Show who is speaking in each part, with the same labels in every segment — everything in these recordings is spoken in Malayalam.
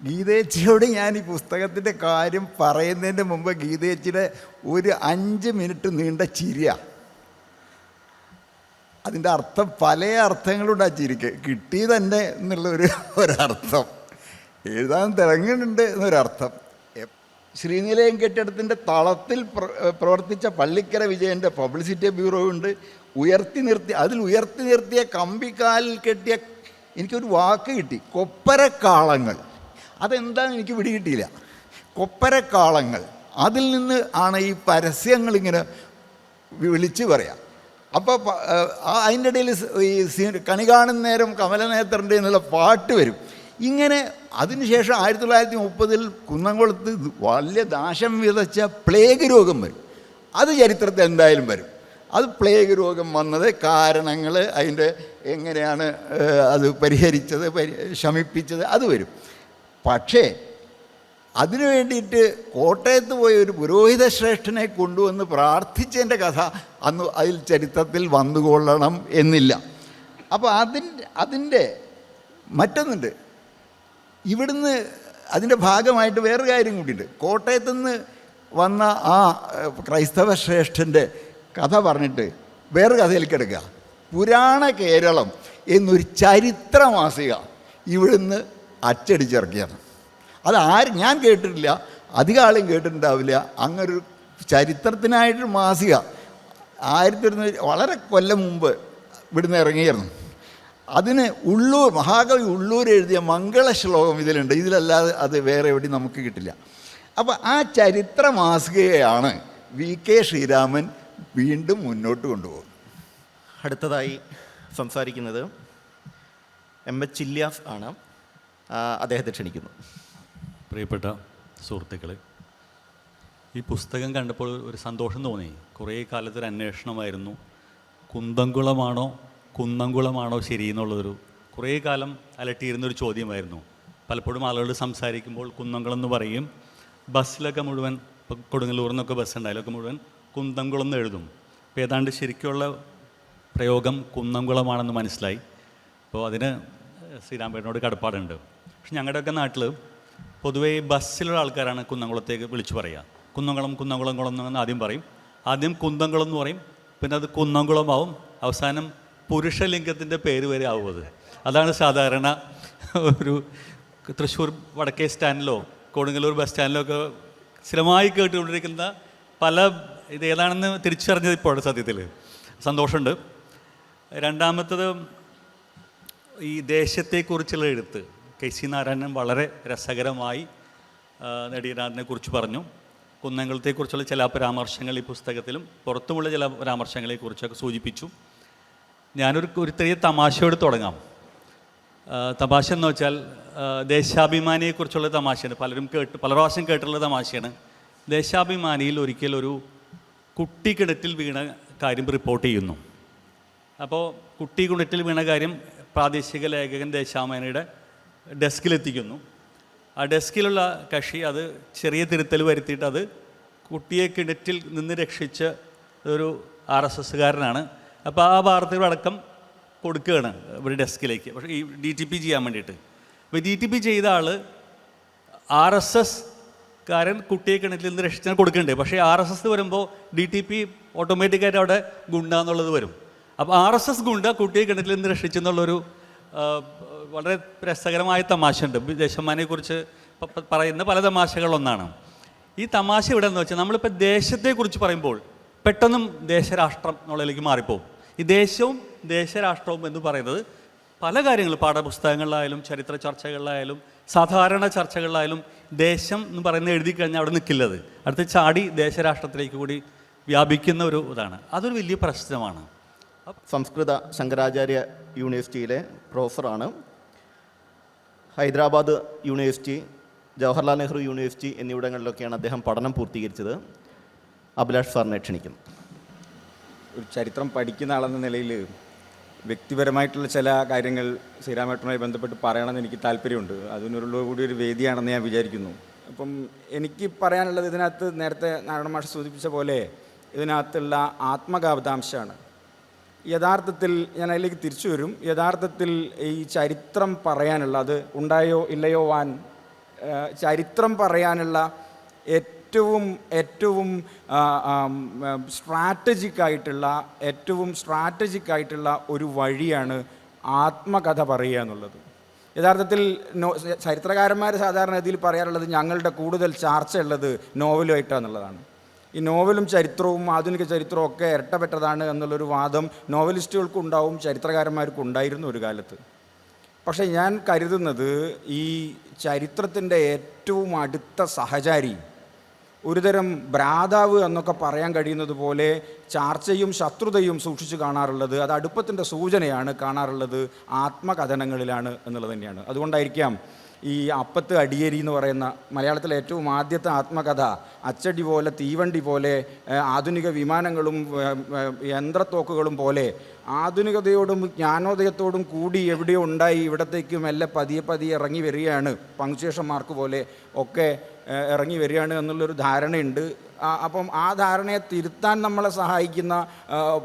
Speaker 1: ഗീതേച്ചിയോട് ഞാൻ ഈ പുസ്തകത്തിൻ്റെ കാര്യം പറയുന്നതിൻ്റെ മുമ്പ് ഗീതേച്ചിയുടെ ഒരു 5 മിനിറ്റ് നീണ്ട ചിരിയ. അതിൻ്റെ അർത്ഥം പല അർത്ഥങ്ങളുണ്ട്. ആ ചിരിക്ക് കിട്ടിയത് തന്നെ എന്നുള്ള ഒരർത്ഥം, എഴുതാൻ തിരങ്ങുന്നുണ്ട് എന്നൊരർത്ഥം. ശ്രീനിലയം കെട്ടിടത്തിൻ്റെ തളത്തിൽ പ്രവർത്തിച്ച പള്ളിക്കര വിജയൻ്റെ പബ്ലിസിറ്റി ബ്യൂറോ ഉണ്ട്. അതിൽ ഉയർത്തി നിർത്തിയ കമ്പിക്കാലിൽ കെട്ടിയ, എനിക്കൊരു വാക്ക് കിട്ടി, കൊപ്പരക്കാളങ്ങൾ. അതെന്താണെന്ന് എനിക്ക് പിടികിട്ടിയില്ല. കൊപ്പരക്കാളങ്ങൾ, അതിൽ നിന്ന് ആണ് ഈ പരസ്യങ്ങളിങ്ങനെ വിളിച്ച് പറയാം. അപ്പോൾ അതിൻ്റെ ഇടയിൽ ഈ കണി കാണുന്ന നേരം കമലനേത്രൻ്റെ എന്നുള്ള പാട്ട് വരും. ഇങ്ങനെ അതിനുശേഷം 1930 കുന്നംകുളത്ത് വലിയ നാശം വിതച്ച പ്ലേഗ് രോഗം വരും. അത് ചരിത്രത്തിൽ എന്തായാലും വരും. അത് പ്ലേഗ് രോഗം വന്നത് കാരണങ്ങൾ, അതിൻ്റെ എങ്ങനെയാണ് അത് പരിഹരിച്ചത്, ശമിപ്പിച്ചത്, അത് വരും. പക്ഷേ അതിനു വേണ്ടിയിട്ട് കോട്ടയത്ത് പോയ ഒരു പുരോഹിത ശ്രേഷ്ഠനെ കൊണ്ടുവന്ന് പ്രാർത്ഥിച്ചതിൻ്റെ കഥ അന്ന് അതിൽ ചരിത്രത്തിൽ വന്നുകൊള്ളണം എന്നില്ല. അപ്പോൾ അതിൻ്റെ മറ്റൊന്നുണ്ട്. ഇവിടുന്ന് അതിൻ്റെ ഭാഗമായിട്ട് വേറൊരു കാര്യം കൂടിയുണ്ട്. കോട്ടയത്തുനിന്ന് വന്ന ആ ക്രൈസ്തവ ശ്രേഷ്ഠൻ്റെ കഥ പറഞ്ഞിട്ട് വേറൊരു കഥയിലേക്ക് എടുക്കുക. പുരാണ കേരളം എന്നൊരു ചരിത്ര മാസിക ഇവിടുന്ന് അച്ചടിച്ചിറക്കിയാണ്. ഞാൻ കേട്ടിട്ടില്ല, അധികം ആളും കേട്ടിട്ടുണ്ടാവില്ല. അങ്ങനൊരു ചരിത്രത്തിനായിട്ടൊരു മാസിക 1900 വളരെ കൊല്ലം മുമ്പ് ഇവിടുന്ന് ഇറങ്ങിയിരുന്നു. അതിന് മഹാകവി ഉള്ളൂർ എഴുതിയ മംഗളശ്ലോകം ഇതിലുണ്ട്. ഇതിലല്ലാതെ അത് വേറെ എവിടെയും നമുക്ക് കിട്ടില്ല. അപ്പോൾ ആ ചരിത്ര മാസികയാണ് VK ശ്രീരാമൻ വീണ്ടും മുന്നോട്ട് കൊണ്ടുപോകും.
Speaker 2: അടുത്തതായി സംസാരിക്കുന്നത് MH ഇല്യാസ് ആണ്. അദ്ദേഹത്തെ ക്ഷണിക്കുന്നു.
Speaker 3: പ്രിയപ്പെട്ട സുഹൃത്തുക്കളെ, ഈ പുസ്തകം കണ്ടപ്പോൾ ഒരു സന്തോഷം തോന്നി. കുറേ കാലത്തൊരു അന്വേഷണമായിരുന്നു, കുന്നംകുളമാണോ ശരി എന്നുള്ളതൊരു കുറേ കാലം അലട്ടിയിരുന്നൊരു ചോദ്യമായിരുന്നു. പലപ്പോഴും ആളുകൾ സംസാരിക്കുമ്പോൾ കുന്നംകുളം എന്ന് പറയും. ബസ്സിലൊക്കെ മുഴുവൻ, ഇപ്പോൾ കൊടുങ്ങല്ലൂരിൽ നിന്നൊക്കെ ബസ് ഉണ്ടായാലൊക്കെ മുഴുവൻ കുന്നംകുളം എന്ന് എഴുതും. അപ്പോൾ ഏതാണ്ട് ശരിക്കുള്ള പ്രയോഗം കുന്നംകുളമാണെന്ന് മനസ്സിലായി. അപ്പോൾ അതിന് ശ്രീരാമേട്ടനോട് കടപ്പാടുണ്ട്. പക്ഷെ ഞങ്ങളുടെയൊക്കെ നാട്ടിൽ പൊതുവേ ബസ്സിലുള്ള ആൾക്കാരാണ് കുന്നംകുളത്തേക്ക് വിളിച്ചു പറയുക. കുന്നംകുളം എന്ന് ആദ്യം പറയും. ആദ്യം കുന്നംകുളം എന്ന് പറയും, പിന്നെ അത് കുന്നംകുളമാവും, അവസാനം പുരുഷലിംഗത്തിൻ്റെ പേര് വരെ ആവുന്നത്. അതാണ് സാധാരണ ഒരു തൃശ്ശൂർ വടക്കേ സ്റ്റാൻഡിലോ കൊടുങ്ങല്ലൂർ ബസ് സ്റ്റാൻഡിലോ ഒക്കെ സ്ഥിരമായി കേട്ടുകൊണ്ടിരിക്കുന്ന ഇത് ഏതാണെന്ന് തിരിച്ചറിഞ്ഞത് ഇപ്പോഴത്തെ സത്യത്തിൽ സന്തോഷമുണ്ട്. രണ്ടാമത്തത്, ഈ ദേശത്തെക്കുറിച്ചുള്ള എഴുത്ത് KC നാരായണൻ വളരെ രസകരമായി നെടിയനാഥനെ കുറിച്ച് പറഞ്ഞു. കുന്നംകുളത്തെക്കുറിച്ചുള്ള ചില പരാമർശങ്ങൾ ഈ പുസ്തകത്തിലും പുറത്തുമുള്ള ചില പരാമർശങ്ങളെക്കുറിച്ചൊക്കെ സൂചിപ്പിച്ചു. ഞാനൊരു ചെറിയ തമാശയോട് തുടങ്ങാം. തമാശ എന്ന് വെച്ചാൽ ദേശാഭിമാനിയെക്കുറിച്ചുള്ള തമാശയാണ്. പല പ്രാവശ്യം കേട്ടുള്ള തമാശയാണ്. ദേശാഭിമാനിയിൽ ഒരിക്കൽ ഒരു കുട്ടി കിണറ്റിൽ വീണ കാര്യം റിപ്പോർട്ട് ചെയ്യുന്നു. അപ്പോൾ കുട്ടി കിണറ്റിൽ വീണ കാര്യം പ്രാദേശിക ലേഖകൻ ദേശാഭിമാനിയുടെ ഡെസ്കിലെത്തിക്കുന്നു. ആ ഡെസ്കിലുള്ള കക്ഷി അത് ചെറിയ തിരുത്തൽ വരുത്തിയിട്ട് അത് കുട്ടിയെ കിണറ്റിൽ നിന്ന് രക്ഷിച്ച ഒരു RSSകാരനാണ്. അപ്പോൾ ആ വാർത്തകളടക്കം കൊടുക്കുകയാണ് ഒരു ഡെസ്കിലേക്ക്, പക്ഷേ ഈ DTP ചെയ്യാൻ വേണ്ടിയിട്ട്. അപ്പോൾ DTP ചെയ്ത ആൾ RSSകാരൻ കുട്ടിയെ കിണറ്റിൽ നിന്ന് രക്ഷിച്ചാൽ കൊടുക്കണ്ടേ, പക്ഷേ RSS വരുമ്പോൾ DTP ഓട്ടോമാറ്റിക്കായിട്ട് അവിടെ ഗുണ്ട എന്നുള്ളത് വരും. അപ്പോൾ RSS ഗുണ്ട കുട്ടിയെ കിണറ്റിൽ നിന്ന് രക്ഷിച്ചെന്നുള്ളൊരു വളരെ രസകരമായ തമാശയുണ്ട്. ദേശാഭിമാനിയെക്കുറിച്ച് പറയുന്ന പല തമാശകളൊന്നാണ്. ഈ തമാശ ഇവിടെ എന്ന് വെച്ചാൽ നമ്മളിപ്പോൾ ദേശത്തെക്കുറിച്ച് പറയുമ്പോൾ പെട്ടെന്നും ദേശരാഷ്ട്രം എന്നുള്ളതിലേക്ക് മാറിപ്പോവും. ഈ ദേശവും ദേശരാഷ്ട്രവും എന്ന് പറയുന്നത് പല കാര്യങ്ങൾ, പാഠപുസ്തകങ്ങളിലായാലും ചരിത്ര ചർച്ചകളിലായാലും സാധാരണ ചർച്ചകളിലായാലും ദേശം എന്ന് പറയുന്നത് എഴുതി കഴിഞ്ഞാൽ അവിടെ നിൽക്കില്ലത്, അടുത്ത് ചാടി ദേശരാഷ്ട്രത്തിലേക്ക് കൂടി വ്യാപിക്കുന്ന ഒരു ഇതാണ്. അതൊരു വലിയ പ്രശ്നമാണ്.
Speaker 2: സംസ്കൃത ശങ്കരാചാര്യ യൂണിവേഴ്സിറ്റിയിലെ പ്രൊഫസറാണ്. ഹൈദരാബാദ് യൂണിവേഴ്സിറ്റി, ജവഹർലാൽ നെഹ്റു യൂണിവേഴ്സിറ്റി എന്നിവിടങ്ങളിലൊക്കെയാണ് അദ്ദേഹം പഠനം പൂർത്തീകരിച്ചത്. അഭിലാഷ് സാറിനെ ക്ഷണിക്കുന്നു.
Speaker 4: ഒരു ചരിത്രം പഠിക്കുന്ന ആളെന്ന നിലയിൽ വ്യക്തിപരമായിട്ടുള്ള ചില കാര്യങ്ങൾ ശ്രീരാമേട്ടനുമായി ബന്ധപ്പെട്ട് പറയണമെന്ന് എനിക്ക് താല്പര്യമുണ്ട്. അതിനുള്ള കൂടി ഒരു വേദിയാണെന്ന് ഞാൻ വിചാരിക്കുന്നു. അപ്പം എനിക്ക് പറയാനുള്ളത്, ഇതിനകത്ത് നേരത്തെ നാരായണ മാഷ് സൂചിപ്പിച്ച പോലെ ഇതിനകത്തുള്ള ആത്മകാവതാംശമാണ്. യഥാർത്ഥത്തിൽ ഞാൻ അതിലേക്ക് തിരിച്ചു വരും. യഥാർത്ഥത്തിൽ ഈ ചരിത്രം പറയാനുള്ള, അത് ഉണ്ടായോ ഇല്ലയോ വാൻ ചരിത്രം പറയാനുള്ള ഏറ്റവും സ്ട്രാറ്റജിക്കായിട്ടുള്ള ഒരു വഴിയാണ് ആത്മകഥ പറയുക എന്നുള്ളത്. യഥാർത്ഥത്തിൽ ചരിത്രകാരന്മാർ സാധാരണ ഇതിൽ പറയാറുള്ളത് ഞങ്ങളുടെ കൂടുതൽ ചർച്ചയുള്ളത് നോവലുമായിട്ടാണെന്നുള്ളതാണ്. ഈ നോവലും ചരിത്രവും ആധുനിക ചരിത്രവും ഒക്കെ ഇരട്ടപ്പെട്ടതാണ് എന്നുള്ളൊരു വാദം നോവലിസ്റ്റുകൾക്കും ഉണ്ടാവും, ചരിത്രകാരന്മാർക്കും ഉണ്ടായിരുന്നു ഒരു കാലത്ത്. പക്ഷേ ഞാൻ കരുതുന്നത് ഈ ചരിത്രത്തിൻ്റെ ഏറ്റവും അടുത്ത സഹചാരി, ഒരുതരം ഭ്രാതാവ് എന്നൊക്കെ പറയാൻ കഴിയുന്നത് പോലെ ചാർച്ചയും ശത്രുതയും സൂക്ഷിച്ച് കാണാറുള്ളത്, അത് അടുപ്പത്തിൻ്റെ സൂചനയാണ് കാണാറുള്ളത് ആത്മകഥനങ്ങളിലാണ് എന്നുള്ളത് തന്നെയാണ്. അതുകൊണ്ടായിരിക്കാം ഈ അപ്പത്ത് അടിയേരി എന്ന് പറയുന്ന മലയാളത്തിലെ ഏറ്റവും ആദ്യത്തെ ആത്മകഥ അച്ചടി പോലെ, തീവണ്ടി പോലെ, ആധുനിക വിമാനങ്ങളും യന്ത്രത്തോക്കുകളും പോലെ ആധുനികതയോടും ജ്ഞാനോദയത്തോടും കൂടി എവിടെയോ ഉണ്ടായി ഇവിടത്തേക്ക് മെല്ലെ പതിയെ ഇറങ്ങി വരികയാണ്, പങ്ക്ച്വേഷൻ മാർക്ക് പോലെ ഒക്കെ ഇറങ്ങി വരികയാണ് എന്നുള്ളൊരു ധാരണയുണ്ട്. അപ്പം ആ ധാരണയെ തിരുത്താൻ നമ്മളെ സഹായിക്കുന്ന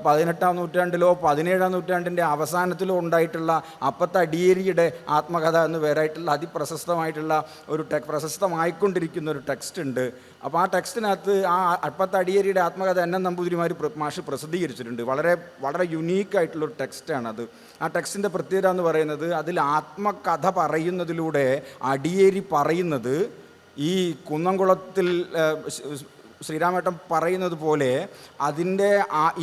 Speaker 4: 18-ാം നൂറ്റാണ്ടിലോ 17-ാം നൂറ്റാണ്ടിൻ്റെ അവസാനത്തിലോ ഉണ്ടായിട്ടുള്ള അപ്പത്തെ അടിയേരിയുടെ ആത്മകഥ എന്ന് പേരായിട്ടുള്ള അതിപ്രശസ്തമായിട്ടുള്ള ഒരു പ്രശസ്തമായിക്കൊണ്ടിരിക്കുന്ന ഒരു ടെക്സ്റ്റ് ഉണ്ട്. അപ്പോൾ ആ ടെക്സ്റ്റിനകത്ത് ആ അപ്പത്തെ അടിയേരിയുടെ ആത്മകഥ എൻ നമ്പൂതിരിമാർ മാഷ് പ്രസിദ്ധീകരിച്ചിട്ടുണ്ട്. വളരെ വളരെ യുണീക്കായിട്ടുള്ളൊരു ടെക്സ്റ്റാണത്. ആ ടെക്സ്റ്റിൻ്റെ പ്രത്യേകത എന്ന് പറയുന്നത് അതിൽ ആത്മകഥ പറയുന്നതിലൂടെ അടിയേരി പറയുന്നത് ഈ കുന്നംകുളത്തിൽ ശ്രീരാമേട്ടൻ പറയുന്നത് പോലെ അതിൻ്റെ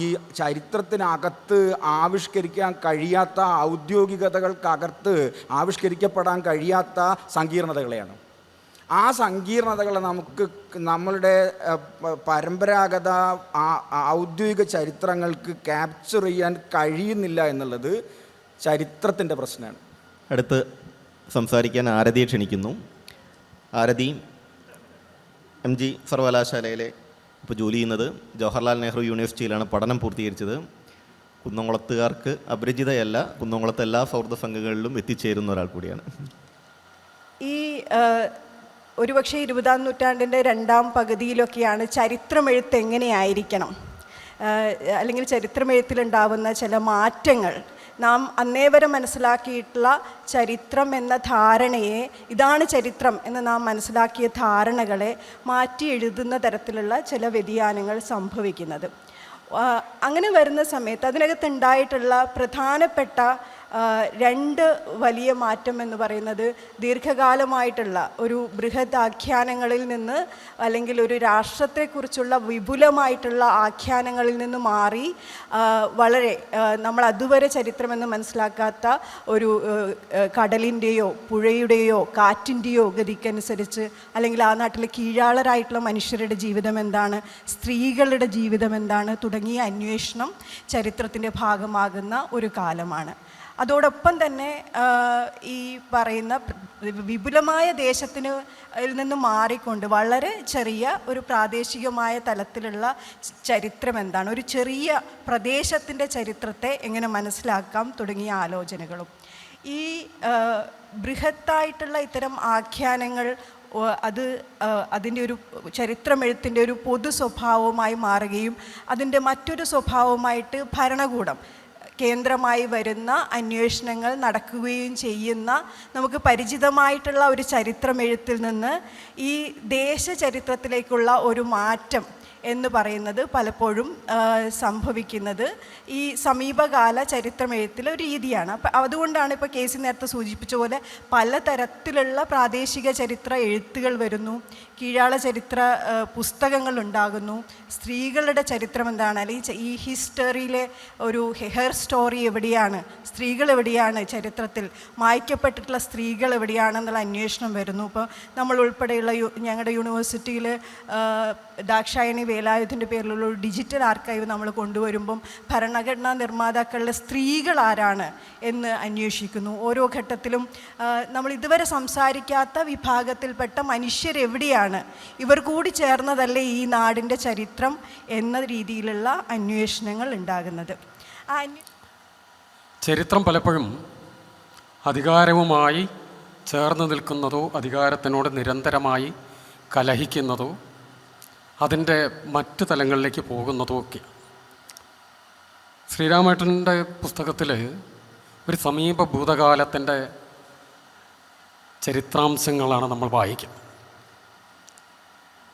Speaker 4: ഈ ചരിത്രത്തിനകത്ത് ആവിഷ്കരിക്കാൻ കഴിയാത്ത, ഔദ്യോഗികതകൾക്കകത്ത് ആവിഷ്കരിക്കപ്പെടാൻ കഴിയാത്ത സങ്കീർണതകളെയാണ്. ആ സങ്കീർണതകളെ നമുക്ക് നമ്മളുടെ പരമ്പരാഗത ഔദ്യോഗിക ചരിത്രങ്ങൾക്ക് ക്യാപ്ചർ ചെയ്യാൻ കഴിയുന്നില്ല എന്നുള്ളത് ചരിത്രത്തിൻ്റെ പ്രശ്നമാണ്.
Speaker 2: അടുത്ത് സംസാരിക്കാൻ ആരതിയെ ക്ഷണിക്കുന്നു. ആരതി MG സർവകലാശാലയിലെ ഇപ്പോൾ ജോലി ചെയ്യുന്നത് ജവഹർലാൽ നെഹ്റു യൂണിവേഴ്സിറ്റിയിലാണ് പഠനം പൂർത്തീകരിച്ചത്. കുന്നംകുളത്തുകാർക്ക് അപരിചിതയല്ല, കുന്നംകുളത്ത് എല്ലാ സൗഹൃദ സംഘങ്ങളിലും എത്തിച്ചേരുന്ന ഒരാൾ കൂടിയാണ്.
Speaker 5: ഈ ഒരുപക്ഷെ 20-ാം നൂറ്റാണ്ടിൻ്റെ 2ാം പകുതിയിലൊക്കെയാണ് ചരിത്രമെഴുത്ത് എങ്ങനെയായിരിക്കണം, അല്ലെങ്കിൽ ചരിത്രമെഴുത്തിലുണ്ടാവുന്ന ചില മാറ്റങ്ങൾ, നാം അന്നേവരെ മനസ്സിലാക്കിയിട്ടുള്ള ചരിത്രം എന്ന ധാരണയെ, ഇതാണ് ചരിത്രം എന്ന് നാം മനസ്സിലാക്കിയ ധാരണകളെ മാറ്റി എഴുതുന്ന തരത്തിലുള്ള ചില വ്യതിയാനങ്ങൾ സംഭവിക്കുന്നത്. അങ്ങനെ വരുന്ന സമയത്ത് അതിനകത്തുണ്ടായിട്ടുള്ള പ്രധാനപ്പെട്ട 2 വലിയ മാറ്റം എന്ന് പറയുന്നത് ദീർഘകാലമായിട്ടുള്ള ഒരു ബൃഹത് ആഖ്യാനങ്ങളിൽ നിന്ന്, അല്ലെങ്കിൽ ഒരു രാഷ്ട്രത്തെക്കുറിച്ചുള്ള വിപുലമായിട്ടുള്ള ആഖ്യാനങ്ങളിൽ നിന്ന് മാറി വളരെ നമ്മൾ അതുവരെ ചരിത്രമെന്ന് മനസ്സിലാക്കാത്ത ഒരു കടലിൻ്റെയോ പുഴയുടെയോ കാറ്റിൻ്റെയോ ഗതിക്കനുസരിച്ച്, അല്ലെങ്കിൽ ആ നാട്ടിലെ കീഴാളരായിട്ടുള്ള മനുഷ്യരുടെ ജീവിതം എന്താണ്, സ്ത്രീകളുടെ ജീവിതം എന്താണ് തുടങ്ങിയ അന്വേഷണം ചരിത്രത്തിൻ്റെ ഭാഗമാകുന്ന ഒരു കാലമാണ്. അതോടൊപ്പം തന്നെ ഈ പറയുന്ന വിപുലമായ ദേശത്തിന് നിന്ന് മാറിക്കൊണ്ട് വളരെ ചെറിയ ഒരു പ്രാദേശികമായ തലത്തിലുള്ള ചരിത്രം എന്താണ്, ഒരു ചെറിയ പ്രദേശത്തിൻ്റെ ചരിത്രത്തെ എങ്ങനെ മനസ്സിലാക്കാം തുടങ്ങിയ ആലോചനകളും ഈ ബൃഹത്തായിട്ടുള്ള ഇത്തരം ആഖ്യാനങ്ങൾ അതിൻ്റെ ഒരു ചരിത്രമെഴുത്തിൻ്റെ ഒരു പൊതു സ്വഭാവമായി മാറുകയും അതിൻ്റെ മറ്റൊരു സ്വഭാവമായിട്ട് ഭരണകൂടം കേന്ദ്രമായി വരുന്ന അന്വേഷണങ്ങൾ നടക്കുകയും ചെയ്യുന്ന നമുക്ക് പരിചിതമായിട്ടുള്ള ഒരു ചരിത്രമെഴുത്തിൽ നിന്ന് ഈ ദേശചരിത്രത്തിലേക്കുള്ള ഒരു മാറ്റം എന്ന് പറയുന്നത് പലപ്പോഴും സംഭവിക്കുന്നത് ഈ സമീപകാല ചരിത്രമെഴുത്തിലെ ഒരു രീതിയാണ്. അപ്പം അതുകൊണ്ടാണ് ഇപ്പോൾ കേസി നേരത്തെ സൂചിപ്പിച്ച പോലെ പലതരത്തിലുള്ള പ്രാദേശിക ചരിത്ര എഴുത്തുകൾ വരുന്നു, കീഴാള ചരിത്ര പുസ്തകങ്ങൾ ഉണ്ടാകുന്നു, സ്ത്രീകളുടെ ചരിത്രം എന്താണ്, അല്ലെങ്കിൽ ഈ ഹിസ്റ്ററിയിലെ ഒരു ഹെയർ സ്റ്റോറി എവിടെയാണ്, സ്ത്രീകൾ എവിടെയാണ് ചരിത്രത്തിൽ, മായ്ക്കപ്പെട്ടിട്ടുള്ള സ്ത്രീകൾ എവിടെയാണെന്നുള്ള അന്വേഷണം വരുന്നു. ഇപ്പോൾ നമ്മൾ ഉൾപ്പെടെയുള്ള ഞങ്ങളുടെ യൂണിവേഴ്സിറ്റിയിൽ ദാക്ഷായണി വേലായുധൻ്റെ പേരിലുള്ള ഒരു ഡിജിറ്റൽ ആർക്കൈവ് നമ്മൾ കൊണ്ടുവരുമ്പം ഭരണഘടനാ നിർമ്മാതാക്കളുടെ സ്ത്രീകൾ ആരാണ് എന്ന് അന്വേഷിക്കുന്നു. ഓരോ ഘട്ടത്തിലും നമ്മൾ ഇതുവരെ സംസാരിക്കാത്ത വിഭാഗത്തിൽപ്പെട്ട മനുഷ്യരെവിടെയാണ്, ഇവർ കൂടി ചേർന്നതല്ലേ ഈ നാടിൻ്റെ ചരിത്രം എന്ന രീതിയിലുള്ള അന്വേഷണങ്ങൾ ഉണ്ടാകുന്നത്.
Speaker 6: ചരിത്രം പലപ്പോഴും അധികാരവുമായി ചേർന്ന് നിൽക്കുന്നതോ അധികാരത്തിനോട് നിരന്തരമായി കലഹിക്കുന്നതോ അതിൻ്റെ മറ്റ് തലങ്ങളിലേക്ക് പോകുന്നതോ ഒക്കെ. ശ്രീരാമേട്ടൻ്റെ പുസ്തകത്തിൽ ഒരു സമീപ ഭൂതകാലത്തിൻ്റെ ചരിത്രാംശങ്ങളാണ് നമ്മൾ വായിക്കുന്നത്.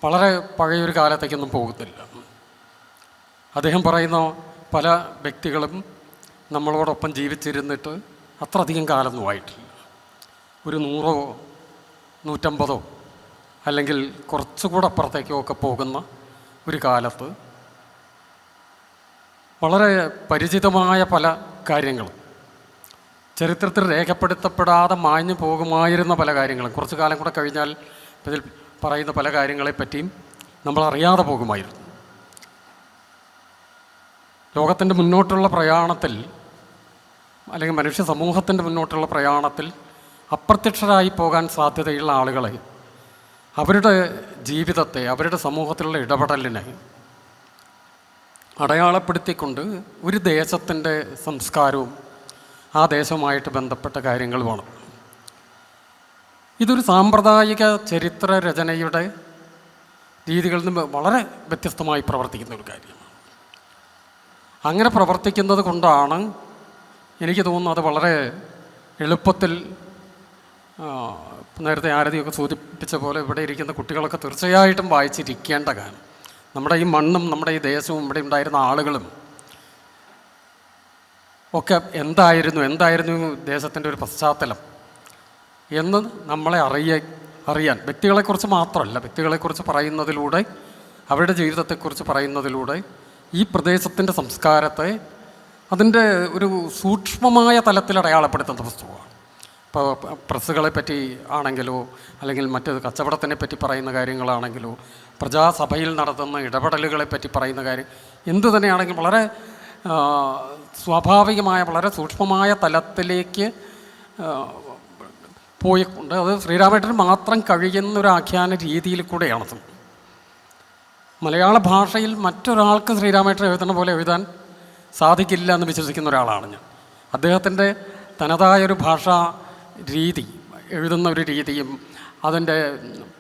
Speaker 6: വളരെ പഴയൊരു കാലത്തേക്കൊന്നും പോകുന്നില്ല. അദ്ദേഹം പറയുന്ന പല വ്യക്തികളും നമ്മളോടൊപ്പം ജീവിച്ചിരുന്നിട്ട് അത്രയധികം കാലമൊന്നും ആയിട്ടില്ല. ഒരു 100 150 അല്ലെങ്കിൽ കുറച്ചുകൂടെ അപ്പുറത്തേക്കോ ഒക്കെ പോകുന്ന ഒരു കാലത്ത് വളരെ പരിചിതമായ പല കാര്യങ്ങളും, ചരിത്രത്തിൽ രേഖപ്പെടുത്തപ്പെടാതെ മാഞ്ഞു പോകുമായിരുന്ന പല കാര്യങ്ങളും, കുറച്ചു കാലം കൂടെ കഴിഞ്ഞാൽ ഇതിൽ പറയുന്ന പല കാര്യങ്ങളെപ്പറ്റിയും നമ്മൾ അറിയാതെ പോകുമായിരുന്നു. ലോകത്തിൻ്റെ മുന്നോട്ടുള്ള പ്രയാണത്തിൽ, അല്ലെങ്കിൽ മനുഷ്യ സമൂഹത്തിൻ്റെ മുന്നോട്ടുള്ള പ്രയാണത്തിൽ അപ്രത്യക്ഷരായി പോകാൻ സാധ്യതയുള്ള ആളുകളെ, അവരുടെ ജീവിതത്തെ, അവരുടെ സമൂഹത്തിലുള്ള ഇടപെടലിനെ അടയാളപ്പെടുത്തിക്കൊണ്ട് ഒരു ദേശത്തിൻ്റെ സംസ്കാരവും ആ ദേശവുമായിട്ട് ബന്ധപ്പെട്ട കാര്യങ്ങളുമാണ്. ഇതൊരു സാമ്പ്രദായിക ചരിത്ര രചനയുടെ രീതികളിൽ നിന്ന് വളരെ വ്യത്യസ്തമായി പ്രവർത്തിക്കുന്ന ഒരു കാര്യമാണ്. അങ്ങനെ പ്രവർത്തിക്കുന്നത് കൊണ്ടാണ് എനിക്ക് തോന്നുന്നു അത് വളരെ എളുപ്പത്തിൽ, നേരത്തെ ആരതിയൊക്കെ സൂചിപ്പിച്ച പോലെ ഇവിടെ ഇരിക്കുന്ന കുട്ടികളൊക്കെ തീർച്ചയായിട്ടും വായിച്ചിരിക്കേണ്ട കാര്യം. നമ്മുടെ ഈ മണ്ണും നമ്മുടെ ഈ ദേശവും ഇവിടെ ഉണ്ടായിരുന്ന ആളുകളും ഒക്കെ എന്തായിരുന്നു ദേശത്തിൻ്റെ ഒരു പശ്ചാത്തലം എന്ന് നമ്മളെ അറിയാൻ വ്യക്തികളെക്കുറിച്ച് മാത്രമല്ല, വ്യക്തികളെക്കുറിച്ച് പറയുന്നതിലൂടെ, അവരുടെ ജീവിതത്തെക്കുറിച്ച് പറയുന്നതിലൂടെ ഈ പ്രദേശത്തിൻ്റെ സംസ്കാരത്തെ അതിൻ്റെ ഒരു സൂക്ഷ്മമായ തലത്തിൽ അടയാളപ്പെടുത്തുന്ന പുസ്തകമാണ്. ഇപ്പോൾ പ്രസ്സുകളെ പറ്റി ആണെങ്കിലോ, അല്ലെങ്കിൽ മറ്റ് കച്ചവടത്തിനെ പറ്റി പറയുന്ന കാര്യങ്ങളാണെങ്കിലോ, പ്രജാസഭയിൽ നടത്തുന്ന ഇടപെടലുകളെ പറ്റി പറയുന്ന കാര്യം എന്തു തന്നെയാണെങ്കിലും വളരെ സ്വാഭാവികമായ, വളരെ സൂക്ഷ്മമായ തലത്തിലേക്ക് പോയിക്കൊണ്ട് അത് ശ്രീരാമേട്ടന് മാത്രം കഴിയുന്നൊരു ആഖ്യാന രീതിയിൽ കൂടെയാണത്. മലയാള ഭാഷയിൽ മറ്റൊരാൾക്ക് ശ്രീരാമേട്ടൻ എഴുതുന്ന പോലെ എഴുതാൻ സാധിക്കില്ല എന്ന് വിശ്വസിക്കുന്ന ഒരാളാണ് ഞാൻ. അദ്ദേഹത്തിൻ്റെ തനതായൊരു ഭാഷാ രീതി, എഴുതുന്ന ഒരു രീതിയും അതിൻ്റെ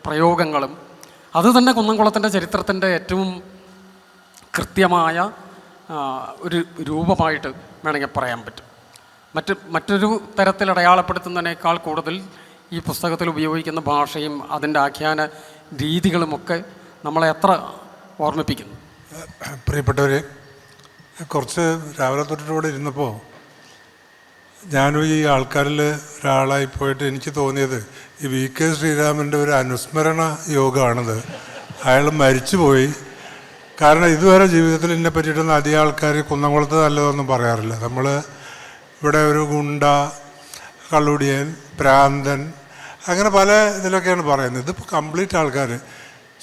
Speaker 6: പ്രയോഗങ്ങളും അത് തന്നെ കുന്നംകുളത്തിൻ്റെ ചരിത്രത്തിൻ്റെ ഏറ്റവും കൃത്യമായ ഒരു രൂപമായിട്ട് വേണമെങ്കിൽ പറയാൻ പറ്റും. മറ്റൊരു തരത്തിൽ അടയാളപ്പെടുത്തുന്നതിനേക്കാൾ കൂടുതൽ ഈ പുസ്തകത്തിൽ ഉപയോഗിക്കുന്ന ഭാഷയും അതിൻ്റെ ആഖ്യാന രീതികളുമൊക്കെ നമ്മളെ എത്ര ഓർമ്മിപ്പിക്കുന്നു.
Speaker 7: പ്രിയപ്പെട്ടവരെ, കുറച്ച് രാവിലെ തൊട്ടിട്ട് ഇവിടെ ഇരുന്നപ്പോൾ ഞാനും ഈ ആൾക്കാരിൽ ഒരാളായി പോയിട്ട് എനിക്ക് തോന്നിയത് ഈ VK ശ്രീരാമൻ്റെ ഒരു അനുസ്മരണ യോഗമാണിത്. അയാൾ മരിച്ചുപോയി. കാരണം ഇതുവരെ ജീവിതത്തിൽ ഇതിനെ പറ്റിയിട്ടൊന്നും അധികം ആൾക്കാർ കുന്നംകുളത്ത് നല്ലതൊന്നും പറയാറില്ല. നമ്മൾ ഇവിടെ ഒരു ഗുണ്ട, കള്ളുടിയൻ, പ്രാന്തൻ, അങ്ങനെ പല ഇതിലൊക്കെയാണ് പറയുന്നത്. ഇതിപ്പോൾ കംപ്ലീറ്റ് ആൾക്കാർ,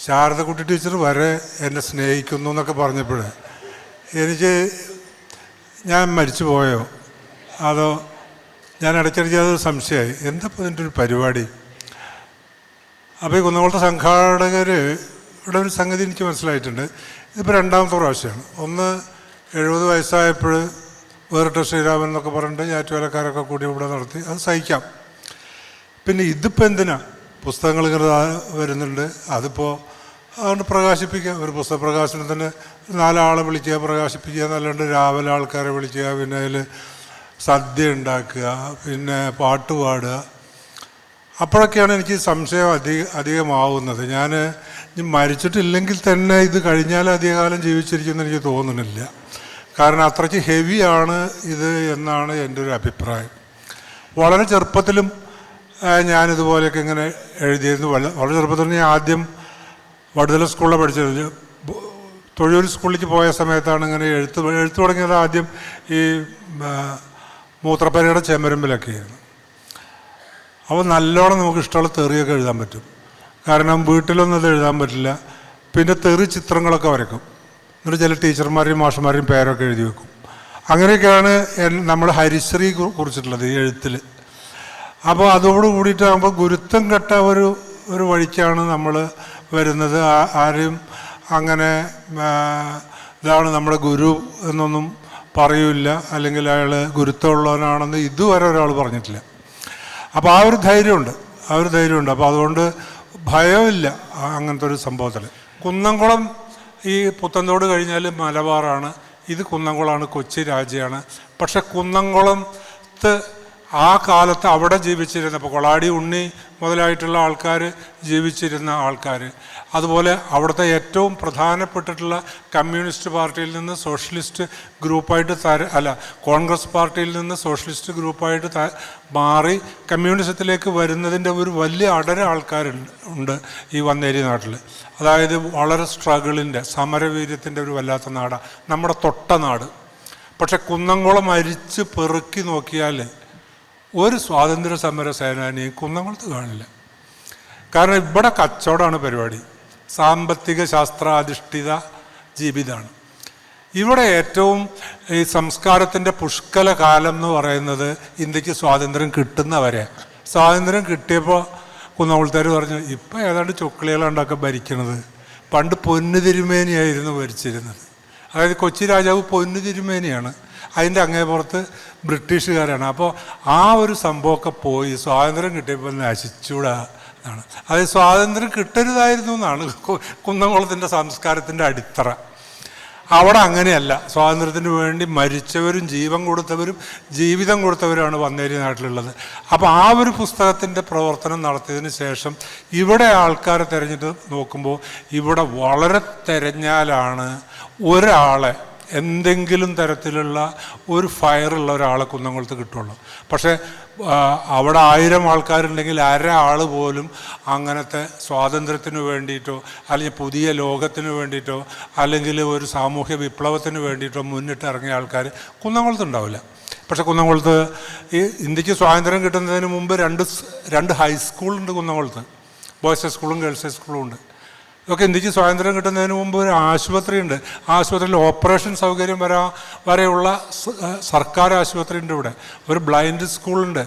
Speaker 7: ശാരദക്കുട്ടി ടീച്ചർ വരെ എന്നെ സ്നേഹിക്കുന്നു എന്നൊക്കെ പറഞ്ഞപ്പോൾ ഞാൻ മരിച്ചു പോയോ, അതോ ഞാൻ ഇടയ്ക്കിടയ്ക്ക് അത് സംശയമായി, എന്താ ഇപ്പോൾ ഇതിൻ്റെ ഒരു പരിപാടി. അപ്പോൾ ഈ കുന്നംകുളത്തെ സംഘാടകർ ഇവിടെ ഒരു സംഗതി എനിക്ക് മനസ്സിലായിട്ടുണ്ട്. ഇതിപ്പോൾ 2ാമത്തെ പ്രാവശ്യമാണ്. ഒന്ന് 70 വയസ്സായപ്പോൾ വേറിട്ട ശ്രീരാമൻ എന്നൊക്കെ പറഞ്ഞിട്ട് ഞാറ്റുവേലക്കാരൊക്കെ കൂടി ഇവിടെ നടത്തി, അത് സഹിക്കാം. പിന്നെ ഇതിപ്പോൾ എന്തിനാ പുസ്തകങ്ങൾ ഇങ്ങനെ വരുന്നുണ്ട്, അതിപ്പോൾ അതുകൊണ്ട് പ്രകാശിപ്പിക്കുക. ഒരു പുസ്തക പ്രകാശനത്തിന് 4 ആളെ വിളിക്കുക, പ്രകാശിപ്പിക്കുക എന്നല്ലാണ്ട് രാവിലെ ആൾക്കാരെ വിളിക്കുക, പിന്നെ അതിൽ സദ്യ ഉണ്ടാക്കുക, പിന്നെ പാട്ട് പാടുക. അപ്പോഴൊക്കെയാണ് എനിക്ക് സംശയം അധികമാവുന്നത്. ഞാൻ മരിച്ചിട്ടില്ലെങ്കിൽ തന്നെ ഇത് കഴിഞ്ഞാൽ അധികകാലം ജീവിച്ചിരിക്കുമെന്ന് എനിക്ക് തോന്നുന്നില്ല. കാരണം അത്രയ്ക്ക് ഹെവിയാണ് ഇത് എന്നാണ് എൻ്റെ ഒരു അഭിപ്രായം. വളരെ ചെറുപ്പത്തിലും ഞാനിതുപോലെയൊക്കെ ഇങ്ങനെ എഴുതിയിരുന്നു. വളരെ ചെറുപ്പത്തിൽ ഞാൻ ആദ്യം വടുതല സ്കൂളിൽ പഠിച്ചത്. തൊഴിയൂർ സ്കൂളിലേക്ക് പോയ സമയത്താണ് ഇങ്ങനെ എഴുത്ത് തുടങ്ങിയത്. ആദ്യം ഈ മൂത്രപ്പരയുടെ ചെമരുമ്പിലൊക്കെയായിരുന്നു. അപ്പോൾ നല്ലോണം നമുക്ക് ഇഷ്ടമുള്ള തെറിയൊക്കെ എഴുതാൻ പറ്റും. കാരണം വീട്ടിലൊന്നും അത് എഴുതാൻ പറ്റില്ല. പിന്നെ തെറി ചിത്രങ്ങളൊക്കെ വരയ്ക്കും. എന്നിട്ട് ചില ടീച്ചർമാരെയും മാഷന്മാരെയും പേരൊക്കെ എഴുതി വെക്കും. അങ്ങനെയൊക്കെയാണ് നമ്മൾ ഹരിശ്രീ കുറിച്ചിട്ടുള്ളത് ഈ എഴുത്തിൽ. അപ്പോൾ അതോട് കൂടിയിട്ടാകുമ്പോൾ ഗുരുത്വം കെട്ട ഒരു വഴിക്കാണ് നമ്മൾ വരുന്നത്. ആരും അങ്ങനെ ഇതാണ് നമ്മുടെ ഗുരു എന്നൊന്നും പറയൂല, അല്ലെങ്കിൽ അയാൾ ഗുരുത്വമുള്ളവനാണെന്ന് ഇതുവരെ ഒരാൾ പറഞ്ഞിട്ടില്ല. അപ്പോൾ ആ ഒരു ധൈര്യമുണ്ട്. അപ്പോൾ അതുകൊണ്ട് ഭയമില്ല അങ്ങനത്തെ ഒരു സംഭവത്തിൽ. കുന്നംകുളം ഈ പുത്തൻതോട് കഴിഞ്ഞാൽ മലബാറാണ്, ഇത് കുന്നംകുളമാണ്, കൊച്ചി രാജ്യമാണ്. പക്ഷെ കുന്നംകുളത്ത് ആ കാലത്ത് അവിടെ ജീവിച്ചിരുന്ന, ഇപ്പോൾ കൊളാടി ഉണ്ണി മുതലായിട്ടുള്ള ആൾക്കാർ ജീവിച്ചിരുന്ന ആൾക്കാർ, അതുപോലെ അവിടുത്തെ ഏറ്റവും പ്രധാനപ്പെട്ടിട്ടുള്ള കമ്മ്യൂണിസ്റ്റ് പാർട്ടിയിൽ നിന്ന് സോഷ്യലിസ്റ്റ് ഗ്രൂപ്പായിട്ട് കോൺഗ്രസ് പാർട്ടിയിൽ നിന്ന് സോഷ്യലിസ്റ്റ് ഗ്രൂപ്പായിട്ട് മാറി കമ്മ്യൂണിസത്തിലേക്ക് വരുന്നതിൻ്റെ ഒരു വലിയ അടര ആൾക്കാരുണ്ട് ഈ വന്നേരി നാട്ടിൽ. അതായത് വളരെ സ്ട്രഗിളിൻ്റെ, സമരവീര്യത്തിൻ്റെ ഒരു വല്ലാത്ത നാടാണ് നമ്മുടെ തൊട്ട നാട്. പക്ഷെ കുന്നംകുളം അരിച്ച് പെറുക്കി നോക്കിയാൽ ഒരു സ്വാതന്ത്ര്യ സമര സേനാനിയും കുന്നംകുളത്ത് കാണില്ല. കാരണം ഇവിടെ കച്ചവടമാണ് പരിപാടി, സാമ്പത്തിക ശാസ്ത്രാധിഷ്ഠിത ജീവിതമാണ്. ഇവിടെ ഏറ്റവും ഈ സംസ്കാരത്തിൻ്റെ പുഷ്കല കാലം എന്ന് പറയുന്നത് ഇന്ത്യക്ക് സ്വാതന്ത്ര്യം കിട്ടുന്നവരെ. സ്വാതന്ത്ര്യം കിട്ടിയപ്പോൾ കുന്നംകുളത്തുകാർ പറഞ്ഞു, ഇപ്പം ഏതാണ്ട് ചൊക്കളികളാണ്ടൊക്കെ ഭരിക്കണത്, പണ്ട് പൊന്നു തിരുമേനിയായിരുന്നു ഭരിച്ചിരുന്നത്. അതായത് കൊച്ചി രാജാവ് പൊന്നു തിരുമേനിയാണ്, അതിൻ്റെ അങ്ങേപ്പുറത്ത് ബ്രിട്ടീഷുകാരാണ്. അപ്പോൾ ആ ഒരു സംഭവമൊക്കെ പോയി സ്വാതന്ത്ര്യം കിട്ടിയപ്പോൾ നശിച്ചൂടാ എന്നാണ്. അതായത് സ്വാതന്ത്ര്യം കിട്ടരുതായിരുന്നു എന്നാണ് കുന്നംകുളത്തിൻ്റെ സംസ്കാരത്തിൻ്റെ അടിത്തറ. അവിടെ അങ്ങനെയല്ല. സ്വാതന്ത്ര്യത്തിന് വേണ്ടി മരിച്ചവരും ജീവൻ കൊടുത്തവരും ജീവിതം കൊടുത്തവരാണ് വന്നേരി നാട്ടിലുള്ളത്. അപ്പോൾ ആ ഒരു പുസ്തകത്തിൻ്റെ പ്രവർത്തനം നടത്തിയതിന് ശേഷം ഇവിടെ ആൾക്കാരെ തിരഞ്ഞിട്ട് നോക്കുമ്പോൾ ഇവിടെ വളരെ തിരഞ്ഞാലാണ് ഒരാളെ, എന്തെങ്കിലും തരത്തിലുള്ള ഒരു ഫയറുള്ള ഒരാളെ കുന്നംകുളത്ത് കിട്ടുള്ളൂ. പക്ഷേ അവിടെ 1000 ആൾക്കാരുണ്ടെങ്കിൽ ഒരാൾ പോലും അങ്ങനത്തെ സ്വാതന്ത്ര്യത്തിന് വേണ്ടിയിട്ടോ അല്ലെങ്കിൽ പുതിയ ലോകത്തിന് വേണ്ടിയിട്ടോ അല്ലെങ്കിൽ ഒരു സാമൂഹ്യ വിപ്ലവത്തിന് വേണ്ടിയിട്ടോ മുന്നിട്ട് ഇറങ്ങിയ ആൾക്കാർ കുന്നംകുളത്തുണ്ടാവില്ല. പക്ഷെ കുന്നംകുളത്ത് ഈ ഇന്ത്യക്ക് സ്വാതന്ത്ര്യം കിട്ടുന്നതിന് മുമ്പ് രണ്ട് ഹൈസ്കൂളുണ്ട് കുന്നംകുളത്ത്. ബോയ്സ് ഹൈസ്കൂളും ഗേൾസ് ഹൈസ്കൂളും ഉണ്ട്. ഇതൊക്കെ ഇന്ത്യക്ക് സ്വാതന്ത്ര്യം കിട്ടുന്നതിന് മുമ്പ് ഒരു ആശുപത്രിയുണ്ട്. ആശുപത്രിയിൽ ഓപ്പറേഷൻ സൗകര്യം വരെയുള്ള സർക്കാർ ആശുപത്രി ഉണ്ട്. ഇവിടെ ഒരു ബ്ലൈൻഡ് സ്കൂളുണ്ട്.